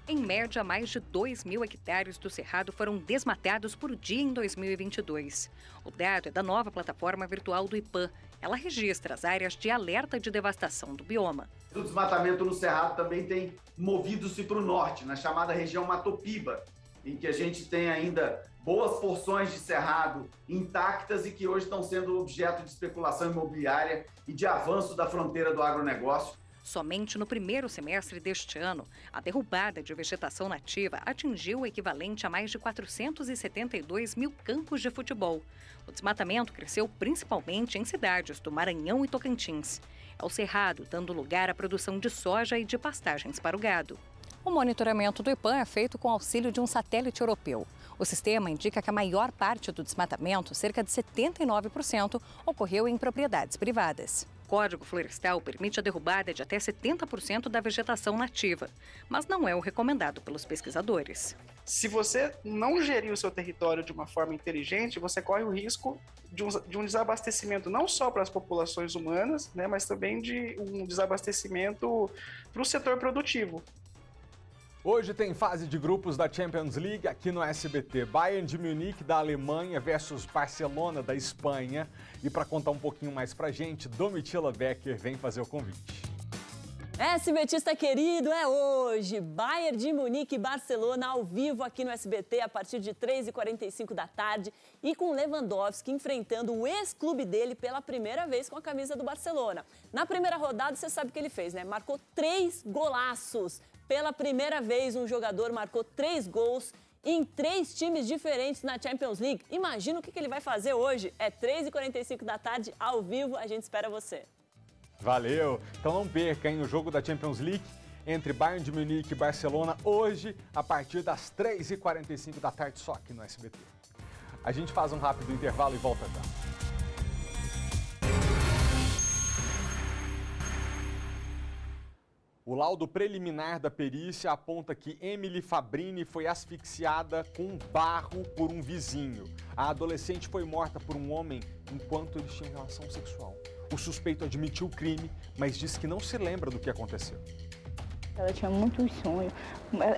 Em média, mais de 2.000 hectares do Cerrado foram desmatados por dia em 2022. O dado é da nova plataforma virtual do IPAM. Ela registra as áreas de alerta de devastação do bioma. O desmatamento no Cerrado também tem movido-se para o norte, na chamada região Matopiba, em que a gente tem ainda boas porções de cerrado intactas e que hoje estão sendo objeto de especulação imobiliária e de avanço da fronteira do agronegócio. Somente no primeiro semestre deste ano, a derrubada de vegetação nativa atingiu o equivalente a mais de 472 mil campos de futebol. O desmatamento cresceu principalmente em cidades do Maranhão e Tocantins. É o Cerrado dando lugar à produção de soja e de pastagens para o gado. O monitoramento do IPAM é feito com auxílio de um satélite europeu. O sistema indica que a maior parte do desmatamento, cerca de 79%, ocorreu em propriedades privadas. O Código Florestal permite a derrubada de até 70% da vegetação nativa, mas não é o recomendado pelos pesquisadores. Se você não gerir o seu território de uma forma inteligente, você corre o risco de um desabastecimento não só para as populações humanas, né, mas também de um desabastecimento para o setor produtivo. Hoje tem fase de grupos da Champions League aqui no SBT. Bayern de Munique da Alemanha versus Barcelona da Espanha. E para contar um pouquinho mais pra gente, Domitila Becker vem fazer o convite. SBTista querido, é hoje. Bayern de Munique e Barcelona ao vivo aqui no SBT a partir de 3h45 da tarde. E com Lewandowski enfrentando o ex-clube dele pela primeira vez com a camisa do Barcelona. Na primeira rodada, você sabe o que ele fez, né? Marcou 3 golaços. Pela primeira vez, um jogador marcou 3 gols em 3 times diferentes na Champions League. Imagina o que ele vai fazer hoje. É 3h45 da tarde, ao vivo. A gente espera você. Valeu! Então não perca, hein, o jogo da Champions League entre Bayern de Munique e Barcelona hoje, a partir das 3h45 da tarde, só aqui no SBT. A gente faz um rápido intervalo e volta já. O laudo preliminar da perícia aponta que Emily Fabrini foi asfixiada com barro por um vizinho. A adolescente foi morta por um homem enquanto eles tinham relação sexual. O suspeito admitiu o crime, mas disse que não se lembra do que aconteceu. Ela tinha muitos sonhos.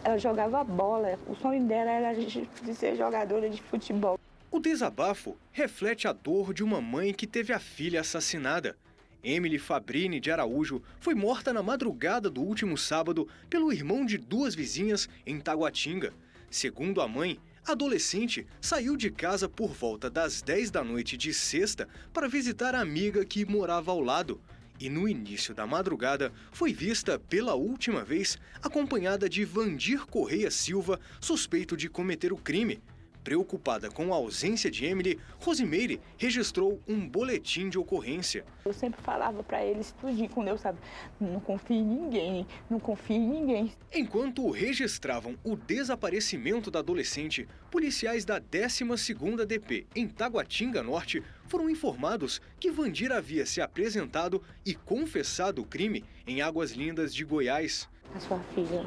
Ela jogava bola. O sonho dela era de ser jogadora de futebol. O desabafo reflete a dor de uma mãe que teve a filha assassinada. Emily Fabrini de Araújo foi morta na madrugada do último sábado pelo irmão de 2 vizinhas em Taguatinga. Segundo a mãe, a adolescente saiu de casa por volta das 10 da noite de sexta para visitar a amiga que morava ao lado. E no início da madrugada foi vista pela última vez acompanhada de Vandir Correia Silva, suspeito de cometer o crime. Preocupada com a ausência de Emily, Rosimeire registrou um boletim de ocorrência. Eu sempre falava para eles tudinho com Deus, sabe? Não confie em ninguém, não confie em ninguém. Enquanto registravam o desaparecimento da adolescente, policiais da 12ª DP em Taguatinga Norte foram informados que Vandir havia se apresentado e confessado o crime em Águas Lindas de Goiás. A sua filha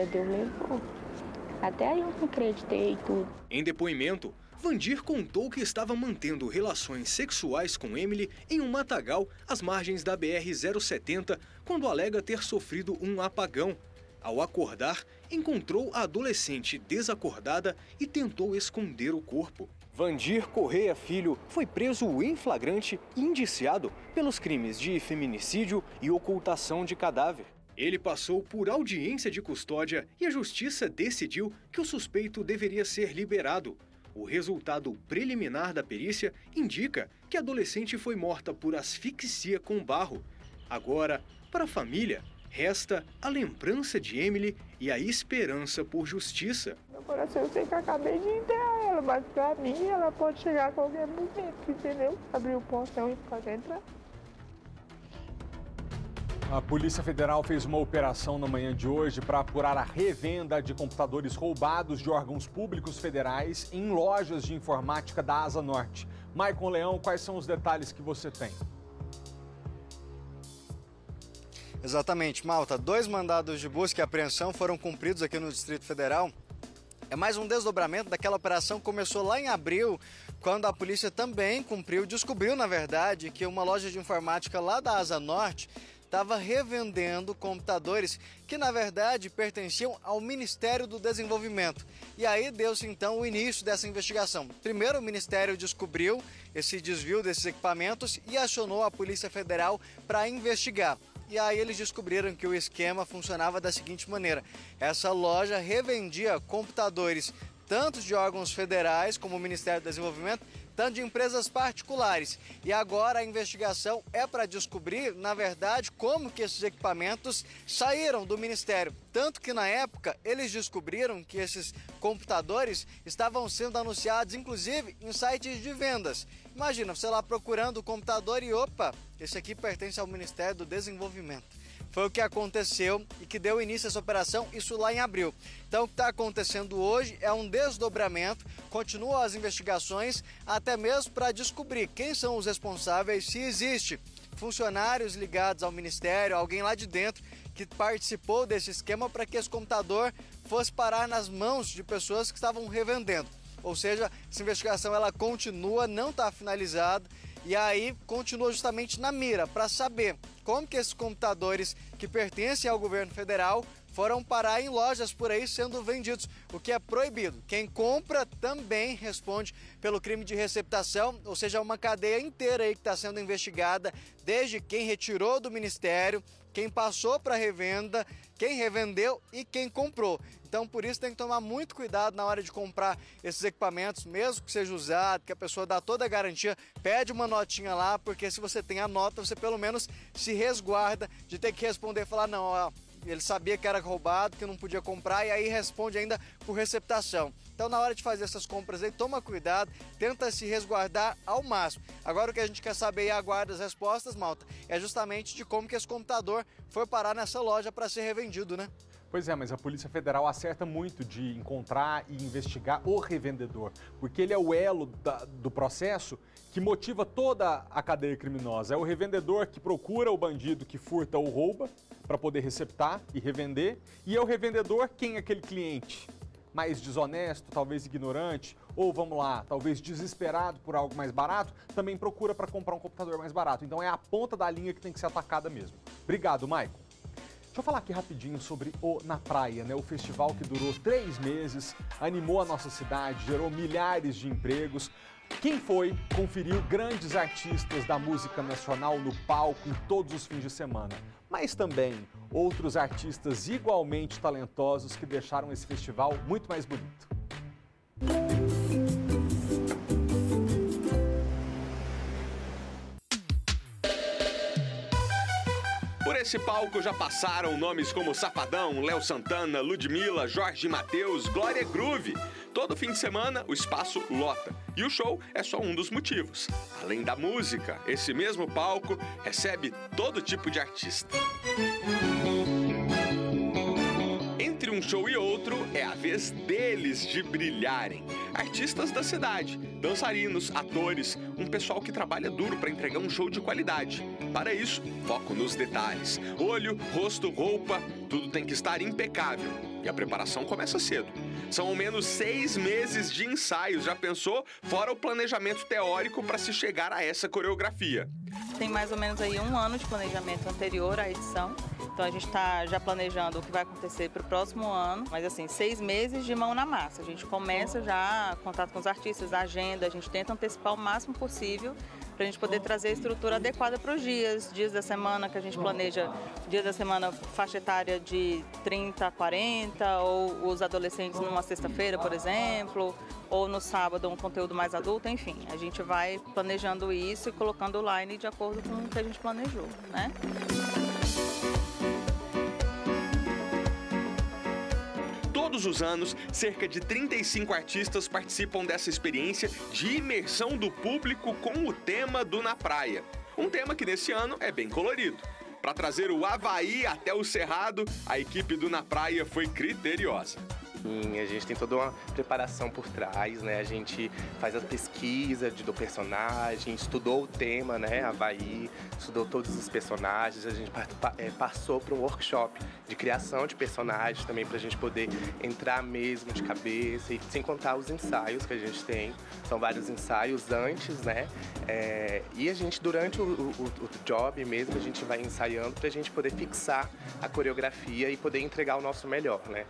Deus levou. Até aí eu não acreditei e tudo. Em depoimento, Vandir contou que estava mantendo relações sexuais com Emily em um matagal às margens da BR-070 quando alega ter sofrido um apagão. Ao acordar, encontrou a adolescente desacordada e tentou esconder o corpo. Vandir Correia Filho foi preso em flagrante e indiciado pelos crimes de feminicídio e ocultação de cadáver. Ele passou por audiência de custódia e a justiça decidiu que o suspeito deveria ser liberado. O resultado preliminar da perícia indica que a adolescente foi morta por asfixia com barro. Agora, para a família, Resta a lembrança de Emily e a esperança por justiça. Meu coração, eu sei que eu acabei de enterrar ela, mas pra mim ela pode chegar a qualquer momento, entendeu? Abrir o portão e pode entrar. A Polícia Federal fez uma operação na manhã de hoje para apurar a revenda de computadores roubados de órgãos públicos federais em lojas de informática da Asa Norte. Maicon Leão, quais são os detalhes que você tem? Exatamente, Malta. 2 mandados de busca e apreensão foram cumpridos aqui no Distrito Federal. É mais um desdobramento daquela operação que começou lá em abril, quando a polícia também descobriu, na verdade, que uma loja de informática lá da Asa Norte estava revendendo computadores que, na verdade, pertenciam ao Ministério do Desenvolvimento. E aí deu-se, então, o início dessa investigação. Primeiro, o Ministério descobriu esse desvio desses equipamentos e acionou a Polícia Federal para investigar. E aí eles descobriram que o esquema funcionava da seguinte maneira: essa loja revendia computadores tanto de órgãos federais, como o Ministério do Desenvolvimento, tanto de empresas particulares. E agora a investigação é para descobrir, na verdade, como que esses equipamentos saíram do Ministério. Tanto que, na época, eles descobriram que esses computadores estavam sendo anunciados, inclusive, em sites de vendas. Imagina, você lá procurando o computador e, opa, esse aqui pertence ao Ministério do Desenvolvimento. Foi o que aconteceu e que deu início a essa operação, isso lá em abril. Então, o que está acontecendo hoje é um desdobramento, continuam as investigações, até mesmo para descobrir quem são os responsáveis, se existe funcionários ligados ao Ministério, alguém lá de dentro que participou desse esquema para que esse computador fosse parar nas mãos de pessoas que estavam revendendo. Ou seja, essa investigação ela continua, não está finalizada. E aí continua justamente na mira para saber como que esses computadores que pertencem ao governo federal foram parar em lojas por aí sendo vendidos, o que é proibido. Quem compra também responde pelo crime de receptação, ou seja, uma cadeia inteira aí que está sendo investigada, desde quem retirou do Ministério, quem passou para revenda, quem revendeu e quem comprou. Então, por isso, tem que tomar muito cuidado na hora de comprar esses equipamentos, mesmo que seja usado, que a pessoa dá toda a garantia, pede uma notinha lá, porque se você tem a nota, você pelo menos se resguarda de ter que responder e falar, não, ó, ele sabia que era roubado, que não podia comprar, e aí responde ainda por receptação. Então, na hora de fazer essas compras aí, toma cuidado, tenta se resguardar ao máximo. Agora, o que a gente quer saber e aguarda as respostas, Malta, é justamente de como que esse computador foi parar nessa loja para ser revendido, né? Pois é, mas a Polícia Federal acerta muito de encontrar e investigar o revendedor, porque ele é o elo do processo que motiva toda a cadeia criminosa. É o revendedor que procura o bandido que furta ou rouba para poder receptar e revender, e é o revendedor quem é aquele cliente mais desonesto, talvez ignorante, ou vamos lá, talvez desesperado por algo mais barato, também procura para comprar um computador mais barato. Então é a ponta da linha que tem que ser atacada mesmo. Obrigado, Maicon. Deixa eu falar aqui rapidinho sobre o Na Praia, né? O festival que durou 3 meses, animou a nossa cidade, gerou milhares de empregos. Quem foi, conferiu grandes artistas da música nacional no palco em todos os fins de semana. Mas também outros artistas igualmente talentosos que deixaram esse festival muito mais bonito. Por esse palco já passaram nomes como Safadão, Léo Santana, Ludmilla, Jorge Mateus, Glória Groove. Todo fim de semana o espaço lota e o show é só um dos motivos. Além da música, esse mesmo palco recebe todo tipo de artista. Entre um show e outro, é a vez deles de brilharem. Artistas da cidade, dançarinos, atores, um pessoal que trabalha duro para entregar um show de qualidade. Para isso, foco nos detalhes. Olho, rosto, roupa, tudo tem que estar impecável. E a preparação começa cedo. São ao menos 6 meses de ensaios, já pensou? Fora o planejamento teórico para se chegar a essa coreografia. Tem mais ou menos aí 1 ano de planejamento anterior à edição. Então a gente está já planejando o que vai acontecer para o próximo ano. Mas assim, 6 meses de mão na massa. A gente começa já contato com os artistas, a agenda, a gente tenta antecipar o máximo possível para a gente poder trazer a estrutura adequada para os dias da semana que a gente planeja, dia da semana faixa etária de 30 a 40, ou os adolescentes numa sexta-feira, por exemplo, ou no sábado um conteúdo mais adulto, enfim. A gente vai planejando isso e colocando o line de acordo com o que a gente planejou, né? Todos os anos, cerca de 35 artistas participam dessa experiência de imersão do público com o tema do Na Praia. Um tema que nesse ano é bem colorido. Para trazer o Havaí até o Cerrado, a equipe do Na Praia foi criteriosa. A gente tem toda uma preparação por trás, né? A gente faz a pesquisa do personagem, estudou o tema, né? Havaí, estudou todos os personagens, a gente passou para um workshop de criação de personagens também para a gente poder entrar mesmo de cabeça, e sem contar os ensaios que a gente tem, são vários ensaios antes, né? E a gente, durante o job mesmo, a gente vai ensaiando para a gente poder fixar a coreografia e poder entregar o nosso melhor, né?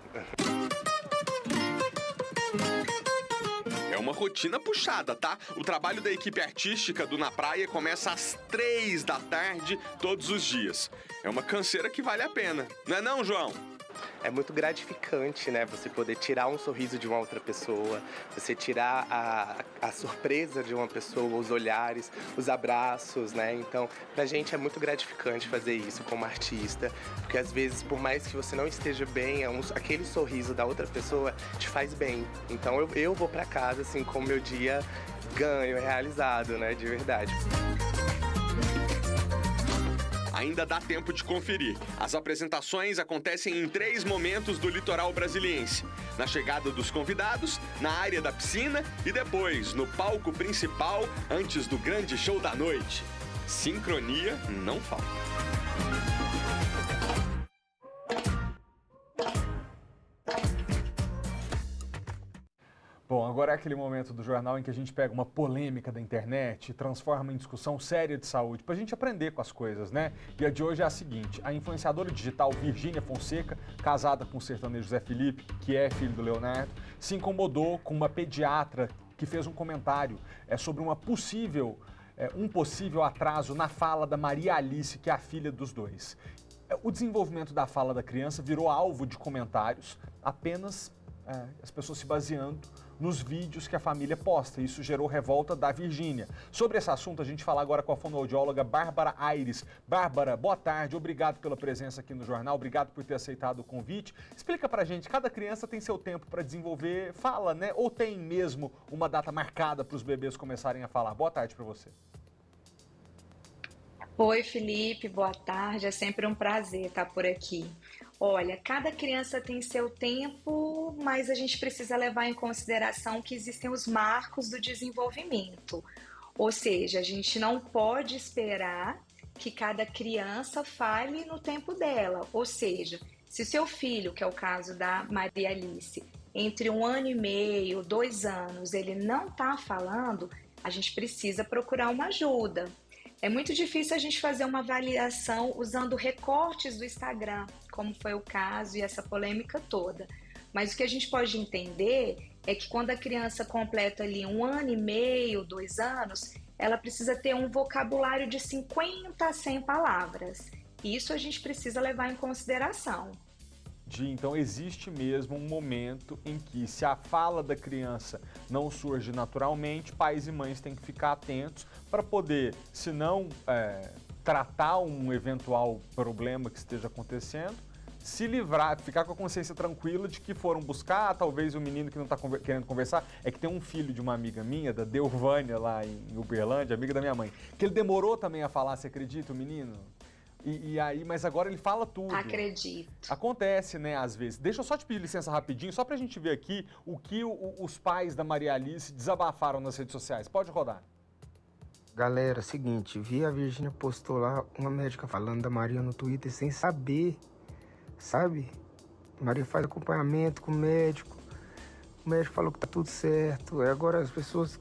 É uma rotina puxada, tá? O trabalho da equipe artística do Na Praia começa às 3 da tarde todos os dias. É uma canseira que vale a pena, não é não, João? É muito gratificante, né? Você poder tirar um sorriso de uma outra pessoa, você tirar a surpresa de uma pessoa, os olhares, os abraços, né? Então, pra gente é muito gratificante fazer isso como artista, porque às vezes, por mais que você não esteja bem, aquele sorriso da outra pessoa te faz bem. Então, eu vou pra casa, assim, com o meu dia ganho, realizado, né? De verdade. Ainda dá tempo de conferir. As apresentações acontecem em 3 momentos do litoral brasiliense. Na chegada dos convidados, na área da piscina e depois no palco principal, antes do grande show da noite. Sincronia não falta. Bom, agora é aquele momento do jornal em que a gente pega uma polêmica da internet e transforma em discussão séria de saúde, para a gente aprender com as coisas, né? E a de hoje é a seguinte: a influenciadora digital Virgínia Fonseca, casada com o sertanejo Zé Felipe, que é filho do Leonardo, se incomodou com uma pediatra que fez um comentário sobre um possível atraso na fala da Maria Alice, que é a filha dos dois. O desenvolvimento da fala da criança virou alvo de comentários, apenas as pessoas se baseando nos vídeos que a família posta. Isso gerou revolta da Virgínia. Sobre esse assunto, a gente fala agora com a fonoaudióloga Bárbara Aires. Bárbara, boa tarde, obrigado pela presença aqui no jornal, obrigado por ter aceitado o convite. Explica pra gente, cada criança tem seu tempo para desenvolver fala, né? Ou tem mesmo uma data marcada para os bebês começarem a falar? Boa tarde para você. Oi, Felipe, boa tarde, é sempre um prazer estar por aqui. Olha, cada criança tem seu tempo, mas a gente precisa levar em consideração que existem os marcos do desenvolvimento. Ou seja, a gente não pode esperar que cada criança fale no tempo dela. Ou seja, se seu filho, que é o caso da Maria Alice, entre 1 ano e meio, 2 anos, ele não está falando, a gente precisa procurar uma ajuda. É muito difícil a gente fazer uma avaliação usando recortes do Instagram, como foi o caso e essa polêmica toda. Mas o que a gente pode entender é que quando a criança completa ali 1 ano e meio, 2 anos, ela precisa ter um vocabulário de 50 a 100 palavras. Isso a gente precisa levar em consideração. Então existe mesmo um momento em que, se a fala da criança não surge naturalmente, pais e mães têm que ficar atentos para poder, se não tratar um eventual problema que esteja acontecendo, se livrar, ficar com a consciência tranquila de que foram buscar, talvez o menino que não está querendo conversar, é que tem um filho de uma amiga minha, da Delvânia, lá em Uberlândia, amiga da minha mãe, que ele demorou também a falar, você acredita, o menino? E aí, mas agora ele fala tudo. Acredito. Acontece, né, às vezes. Deixa eu só te pedir licença rapidinho, só pra gente ver aqui o que os pais da Maria Alice desabafaram nas redes sociais. Pode rodar. Galera, seguinte, vi a Virgínia postou lá uma médica falando da Maria no Twitter sem saber, sabe? Maria faz acompanhamento com o médico falou que tá tudo certo. Agora as pessoas,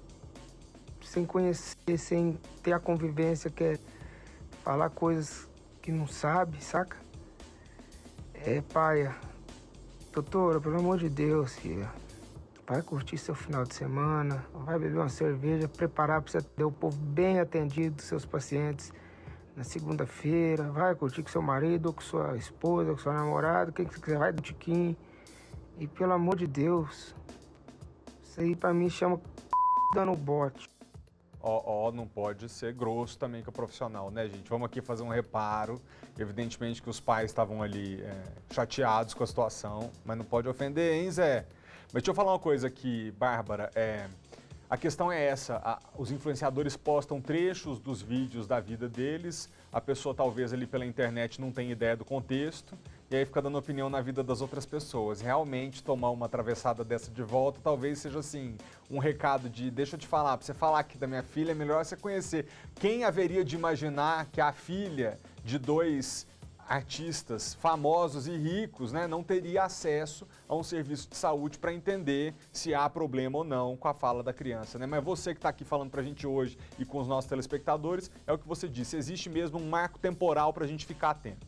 sem conhecer, sem ter a convivência, quer falar coisas que não sabe, saca? Paia. Doutora, pelo amor de Deus, filha. Vai curtir seu final de semana, vai beber uma cerveja, preparar para você ter o povo bem atendido, seus pacientes, na segunda-feira. Vai curtir com seu marido, ou com sua esposa, com seu namorado, quem que você quiser, vai do tiquinho. E pelo amor de Deus, isso aí pra mim chama dando bote. Não pode ser grosso também com o profissional, né, gente? Vamos aqui fazer um reparo. Evidentemente que os pais estavam ali chateados com a situação, mas não pode ofender, hein, Zé? Mas deixa eu falar uma coisa aqui, Bárbara. A questão é essa, os influenciadores postam trechos dos vídeos da vida deles, a pessoa talvez ali pela internet não tenha ideia do contexto, e aí fica dando opinião na vida das outras pessoas. Realmente tomar uma atravessada dessa de volta talvez seja assim, um recado de, deixa eu te falar, pra você falar aqui da minha filha, é melhor você conhecer. Quem haveria de imaginar que a filha de 2 artistas famosos e ricos, né, não teria acesso a um serviço de saúde para entender se há problema ou não com a fala da criança, né? Mas você que está aqui falando para a gente hoje e com os nossos telespectadores, é o que você disse, existe mesmo um marco temporal para a gente ficar atento.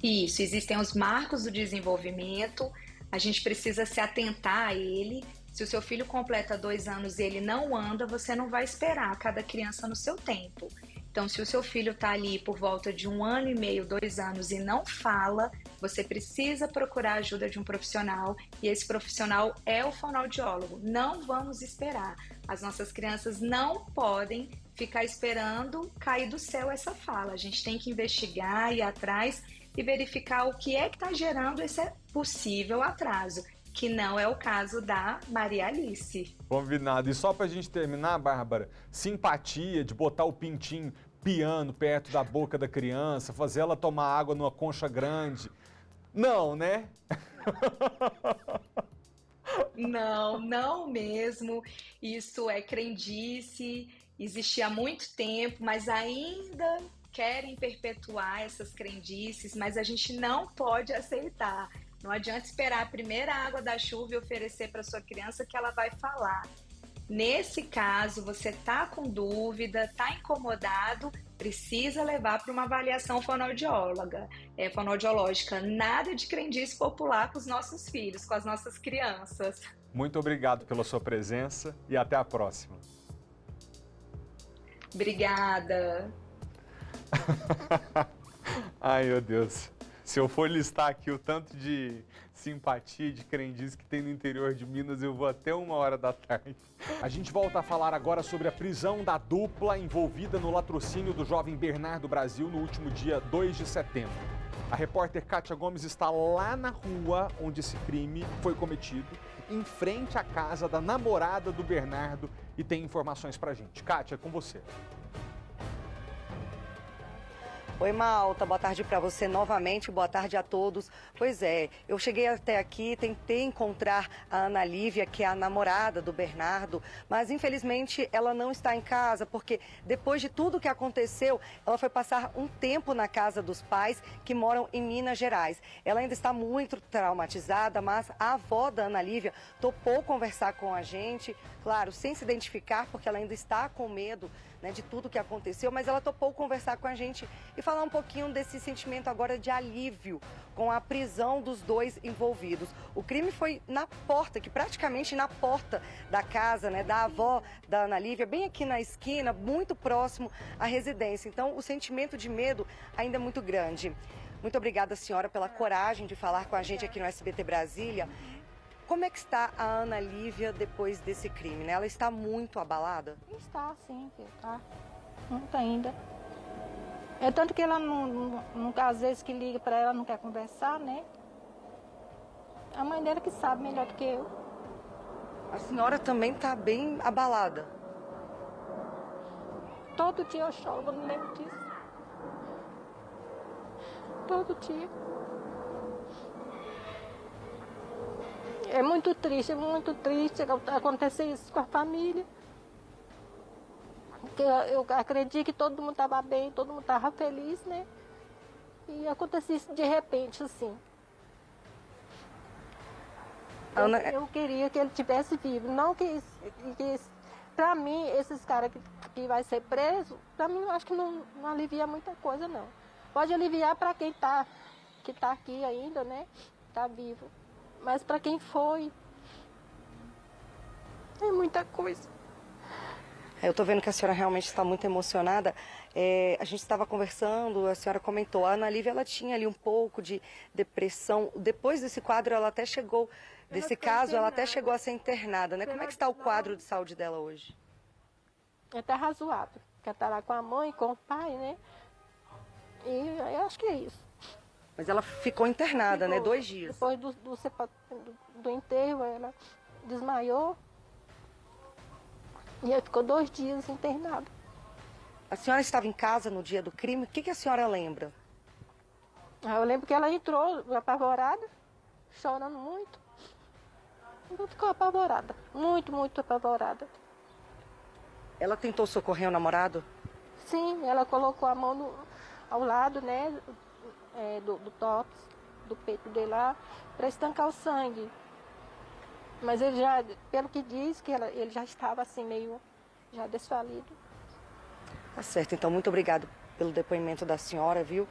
Isso, existem os marcos do desenvolvimento, a gente precisa se atentar a ele. Se o seu filho completa 2 anos e ele não anda, você não vai esperar cada criança no seu tempo. Então, se o seu filho está ali por volta de 1 ano e meio, 2 anos e não fala, você precisa procurar a ajuda de um profissional e esse profissional é o fonoaudiólogo. Não vamos esperar. As nossas crianças não podem ficar esperando cair do céu essa fala. A gente tem que investigar, ir atrás e verificar o que é que está gerando esse possível atraso, que não é o caso da Maria Alice. Combinado. E só pra gente terminar, Bárbara, simpatia de botar o pintinho piando perto da boca da criança, fazer ela tomar água numa concha grande. Não, né? Não, não mesmo. Isso é crendice, existia há muito tempo, mas ainda querem perpetuar essas crendices, mas a gente não pode aceitar. Não adianta esperar a primeira água da chuva e oferecer para sua criança que ela vai falar. Nesse caso, você está com dúvida, está incomodado, precisa levar para uma avaliação fonoaudiológica. Nada de crendice popular com os nossos filhos, com as nossas crianças. Muito obrigado pela sua presença e até a próxima. Obrigada. Ai, meu Deus. Se eu for listar aqui o tanto de simpatia, de crendice que tem no interior de Minas, eu vou até 1h da tarde. A gente volta a falar agora sobre a prisão da dupla envolvida no latrocínio do jovem Bernardo Brasil no último dia 2 de setembro. A repórter Kátia Gomes está lá na rua onde esse crime foi cometido, em frente à casa da namorada do Bernardo, e tem informações pra gente. Kátia, é com você. Oi, Malta, boa tarde para você novamente, boa tarde a todos. Pois é, eu cheguei até aqui, tentei encontrar a Ana Lívia, que é a namorada do Bernardo, mas infelizmente ela não está em casa, porque depois de tudo que aconteceu, ela foi passar um tempo na casa dos pais que moram em Minas Gerais. Ela ainda está muito traumatizada, mas a avó da Ana Lívia topou conversar com a gente, claro, sem se identificar, porque ela ainda está com medo, né, de tudo que aconteceu, mas ela topou conversar com a gente e falar um pouquinho desse sentimento agora de alívio com a prisão dos 2 envolvidos. O crime foi na porta, que praticamente na porta da casa, né, da avó da Ana Lívia, bem aqui na esquina, muito próximo à residência. Então, o sentimento de medo ainda é muito grande. Muito obrigada, senhora, pela coragem de falar com a gente aqui no SBT Brasília. Como é que está a Ana Lívia depois desse crime, né? Ela está muito abalada? Está, sim, tá. Muito ainda. É tanto que ela, às vezes que liga para ela, não quer conversar, né? A mãe dela que sabe melhor do que eu. A senhora também está bem abalada? Todo dia eu choro, eu não lembro disso. Todo dia. É muito triste acontecer isso com a família. Porque eu acredito que todo mundo estava bem, todo mundo estava feliz, né? E aconteceu isso de repente, assim. Eu queria que ele tivesse vivo. Não que pra mim, esses caras que vai ser preso, pra mim eu acho que não alivia muita coisa, não. Pode aliviar para quem que tá aqui ainda, né? Tá vivo. Mas para quem foi, é muita coisa. Eu estou vendo que a senhora realmente está muito emocionada. A gente estava conversando, a senhora comentou, a Ana Lívia ela tinha ali um pouco de depressão. Depois desse quadro, ela até chegou desse caso, ela até chegou a ser internada, né? Como é que está o quadro de saúde dela hoje? Está razoável, porque ela está lá com a mãe, com o pai, né? E eu acho que é isso. Mas ela ficou internada, né? 2 dias. Depois do enterro, ela desmaiou. E ela ficou 2 dias internada. A senhora estava em casa no dia do crime? O que a senhora lembra? Eu lembro que ela entrou apavorada, chorando muito. Ela ficou apavorada, muito, muito apavorada. Ela tentou socorrer o namorado? Sim, ela colocou a mão ao lado, né, do tórax, do peito dele lá, para estancar o sangue. Mas ele já, pelo que diz, que ele já estava assim meio já desfalido. Tá certo, então muito obrigado pelo depoimento da senhora, viu?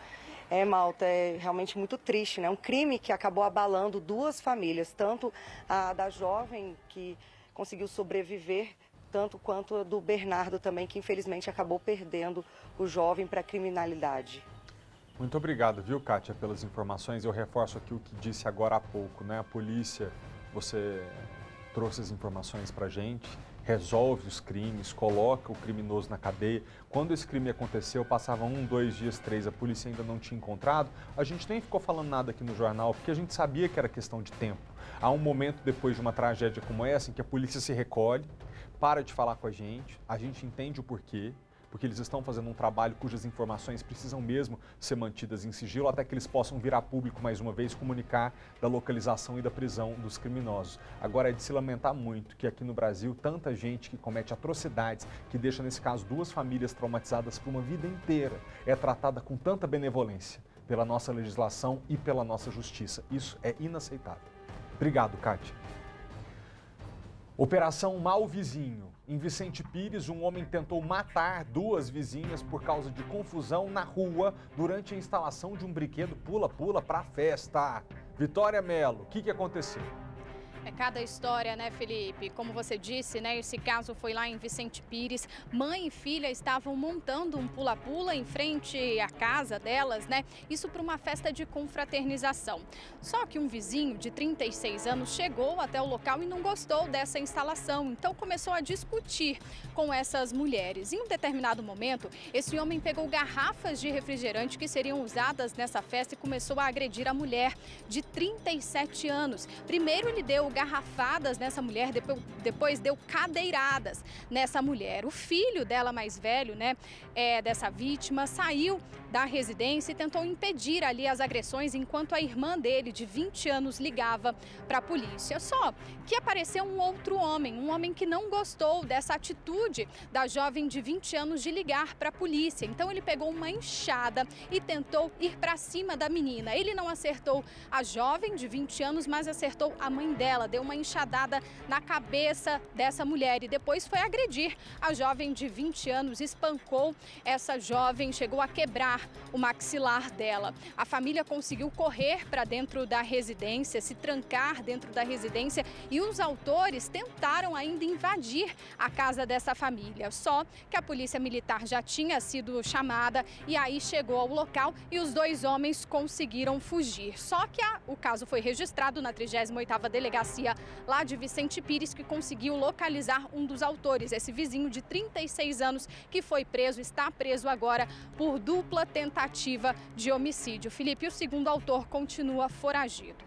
Malta, é realmente muito triste, né? Um crime que acabou abalando 2 famílias, tanto a da jovem que conseguiu sobreviver, tanto quanto a do Bernardo também, que infelizmente acabou perdendo o jovem para a criminalidade. Muito obrigado, viu, Kátia, pelas informações. Eu reforço aqui o que disse agora há pouco, né? A polícia, você trouxe as informações para a gente, resolve os crimes, coloca o criminoso na cadeia. Quando esse crime aconteceu, passava 1, 2 dias, 3, a polícia ainda não tinha encontrado. A gente nem ficou falando nada aqui no jornal, porque a gente sabia que era questão de tempo. Há um momento depois de uma tragédia como essa, em que a polícia se recolhe, para de falar com a gente entende o porquê, porque eles estão fazendo um trabalho cujas informações precisam mesmo ser mantidas em sigilo até que eles possam vir a público mais uma vez comunicar da localização e da prisão dos criminosos. Agora é de se lamentar muito que aqui no Brasil tanta gente que comete atrocidades, que deixa nesse caso 2 famílias traumatizadas por uma vida inteira, é tratada com tanta benevolência pela nossa legislação e pela nossa justiça. Isso é inaceitável. Obrigado, Kátia. Operação Mal Vizinho. Em Vicente Pires, um homem tentou matar 2 vizinhas por causa de confusão na rua durante a instalação de um brinquedo pula-pula para a festa. Vitória Mello, o que aconteceu? É cada história, né, Felipe? Como você disse, né, esse caso foi lá em Vicente Pires. Mãe e filha estavam montando um pula-pula em frente à casa delas, né? Isso para uma festa de confraternização. Só que um vizinho de 36 anos chegou até o local e não gostou dessa instalação. Então começou a discutir com essas mulheres. Em um determinado momento, esse homem pegou garrafas de refrigerante que seriam usadas nessa festa e começou a agredir a mulher de 37 anos. Primeiro ele deu garrafadas nessa mulher, depois deu cadeiradas nessa mulher. O filho dela mais velho, né, dessa vítima, saiu da residência e tentou impedir ali as agressões enquanto a irmã dele, de 20 anos, ligava para a polícia. Só que apareceu um outro homem, um homem que não gostou dessa atitude da jovem de 20 anos de ligar para a polícia. Então ele pegou uma enxada e tentou ir para cima da menina. Ele não acertou a jovem de 20 anos, mas acertou a mãe dela. Deu uma enxadada na cabeça dessa mulher e depois foi agredir a jovem de 20 anos, espancou essa jovem, chegou a quebrar o maxilar dela. A família conseguiu correr para dentro da residência, se trancar dentro da residência e os autores tentaram ainda invadir a casa dessa família. Só que a polícia militar já tinha sido chamada e aí chegou ao local e os 2 homens conseguiram fugir. Só que o caso foi registrado na 38ª Delegacia lá de Vicente Pires, que conseguiu localizar um dos autores, esse vizinho de 36 anos que foi preso, está preso agora por dupla tentativa de homicídio. Felipe, o segundo autor continua foragido.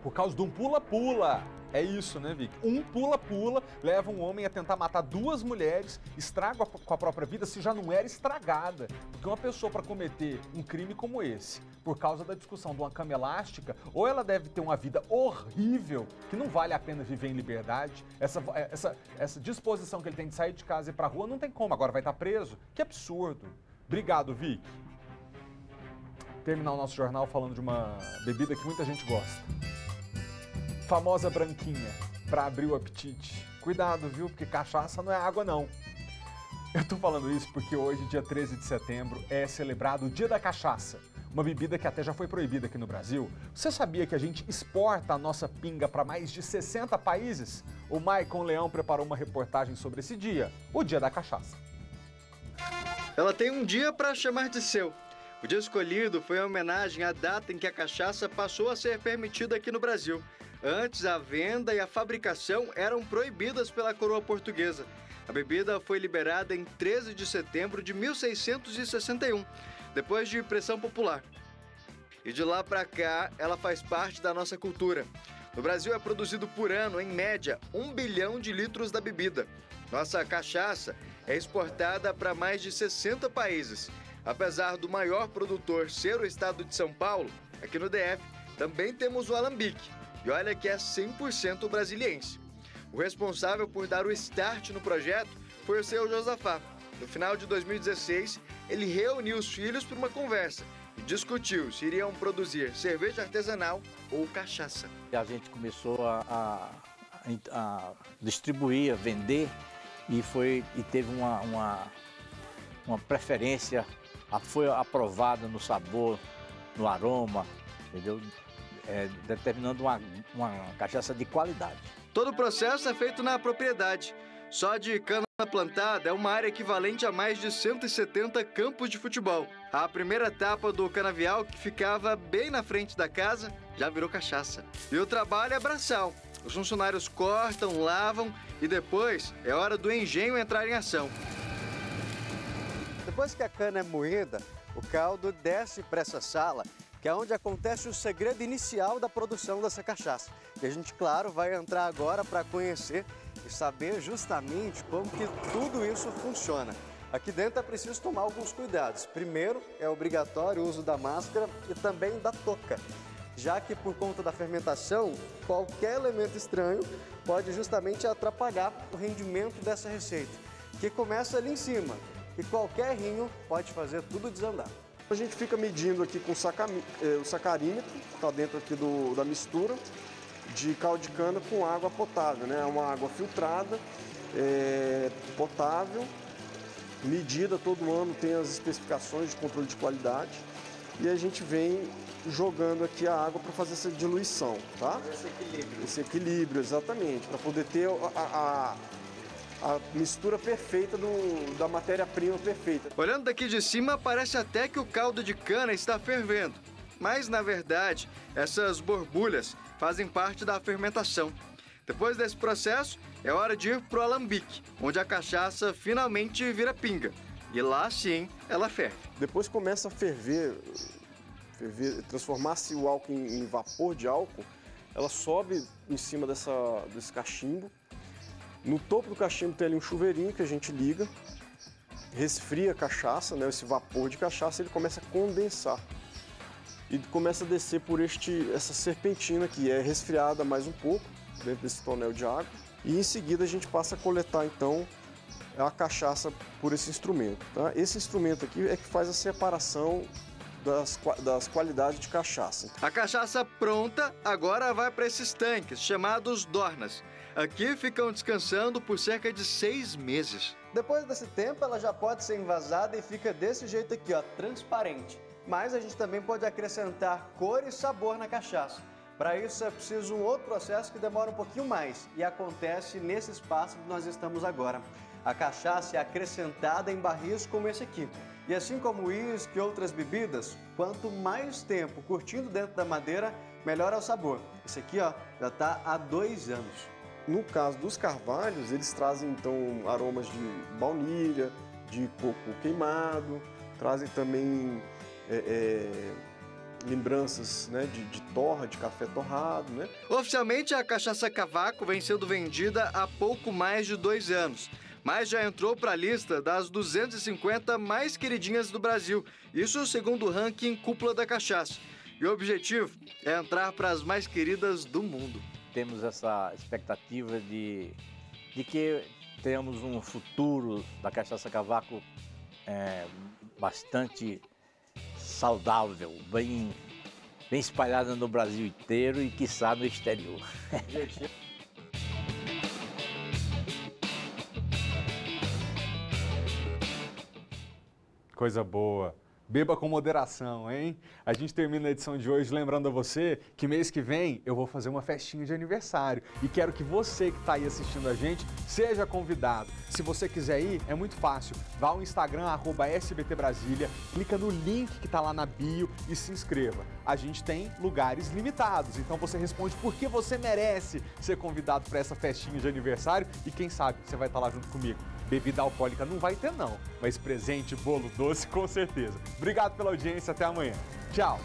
Por causa de um pula-pula. É isso, né, Vicky? Um pula-pula leva um homem a tentar matar 2 mulheres, estraga com a própria vida se já não era estragada. Porque uma pessoa, para cometer um crime como esse, por causa da discussão de uma cama elástica, ou ela deve ter uma vida horrível, que não vale a pena viver em liberdade. Essa disposição que ele tem de sair de casa e ir pra rua, não tem como. Agora vai estar preso. Que absurdo. Obrigado, Vicky. Terminar o nosso jornal falando de uma bebida que muita gente gosta. Famosa branquinha, para abrir o apetite. Cuidado, viu? Porque cachaça não é água, não. Eu tô falando isso porque hoje, dia 13 de setembro, é celebrado o Dia da Cachaça. Uma bebida que até já foi proibida aqui no Brasil. Você sabia que a gente exporta a nossa pinga para mais de 60 países? O Maicon Leão preparou uma reportagem sobre esse dia, o Dia da Cachaça. Ela tem um dia para chamar de seu. O dia escolhido foi em homenagem à data em que a cachaça passou a ser permitida aqui no Brasil. Antes, a venda e a fabricação eram proibidas pela coroa portuguesa. A bebida foi liberada em 13 de setembro de 1661, depois de pressão popular. E de lá para cá, ela faz parte da nossa cultura. No Brasil é produzido por ano, em média, 1 bilhão de litros da bebida. Nossa cachaça é exportada para mais de 60 países. Apesar do maior produtor ser o estado de São Paulo, aqui no DF também temos o alambique. E olha que é 100% brasiliense. O responsável por dar o start no projeto foi o seu Josafá. No final de 2016, ele reuniu os filhos para uma conversa e discutiu se iriam produzir cerveja artesanal ou cachaça. A gente começou a distribuir, a vender e teve uma preferência, foi aprovada no sabor, no aroma, entendeu? Determinando uma cachaça de qualidade. Todo o processo é feito na propriedade. Só de cana plantada é uma área equivalente a mais de 170 campos de futebol. A primeira etapa do canavial, que ficava bem na frente da casa, já virou cachaça. E o trabalho é braçal. Os funcionários cortam, lavam e depois é hora do engenho entrar em ação. Depois que a cana é moída, o caldo desce para essa sala, que é onde acontece o segredo inicial da produção dessa cachaça. E a gente, claro, vai entrar agora para conhecer e saber justamente como que tudo isso funciona. Aqui dentro é preciso tomar alguns cuidados. Primeiro, é obrigatório o uso da máscara e também da touca, já que por conta da fermentação, qualquer elemento estranho pode justamente atrapalhar o rendimento dessa receita, que começa ali em cima, e qualquer rinho pode fazer tudo desandar. A gente fica medindo aqui com o sacarímetro, que está dentro aqui da mistura de caldo de cana com água potável, né? É uma água filtrada, potável, medida todo ano, tem as especificações de controle de qualidade e a gente vem jogando aqui a água para fazer essa diluição, tá? Esse equilíbrio. Esse equilíbrio, exatamente, para poder ter a mistura perfeita da matéria-prima perfeita. Olhando daqui de cima, parece até que o caldo de cana está fervendo. Mas, na verdade, essas borbulhas fazem parte da fermentação. Depois desse processo, é hora de ir para o alambique, onde a cachaça finalmente vira pinga. E lá, sim, ela ferve. Depois começa a ferver, transformar-se o álcool em vapor de álcool, ela sobe em cima desse cachimbo. No topo do cachimbo tem ali um chuveirinho que a gente liga, resfria a cachaça, né? Esse vapor de cachaça ele começa a condensar e começa a descer por essa serpentina que é resfriada mais um pouco dentro desse tonel de água e em seguida a gente passa a coletar então a cachaça por esse instrumento, tá? Esse instrumento aqui é que faz a separação das qualidades de cachaça. A cachaça pronta agora vai para esses tanques chamados dornas. Aqui ficam descansando por cerca de 6 meses. Depois desse tempo, ela já pode ser envasada e fica desse jeito aqui, ó, transparente. Mas a gente também pode acrescentar cor e sabor na cachaça. Para isso é preciso um outro processo que demora um pouquinho mais e acontece nesse espaço que nós estamos agora. A cachaça é acrescentada em barris como esse aqui. E assim como o uísque e outras bebidas, quanto mais tempo curtindo dentro da madeira, melhor é o sabor. Esse aqui, ó, já está há 2 anos. No caso dos carvalhos, eles trazem então aromas de baunilha, de coco queimado, trazem também lembranças, né, de torra, de café torrado, né? Oficialmente, a cachaça Cavaco vem sendo vendida há pouco mais de 2 anos, mas já entrou para a lista das 250 mais queridinhas do Brasil, isso segundo o ranking Cúpula da Cachaça. E o objetivo é entrar para as mais queridas do mundo. Temos essa expectativa de que tenhamos um futuro da cachaça Cavaco bastante saudável, bem espalhada no Brasil inteiro e, quiçá, no exterior. Coisa boa. Beba com moderação, hein? A gente termina a edição de hoje lembrando a você que mês que vem eu vou fazer uma festinha de aniversário e quero que você que está aí assistindo a gente seja convidado. Se você quiser ir, é muito fácil. Vá ao Instagram, @SBTBrasília, clica no link que está lá na bio e se inscreva. A gente tem lugares limitados, então você responde por que você merece ser convidado para essa festinha de aniversário e quem sabe você vai estar lá junto comigo. Bebida alcoólica não vai ter não, mas presente, bolo doce com certeza. Obrigado pela audiência, até amanhã. Tchau!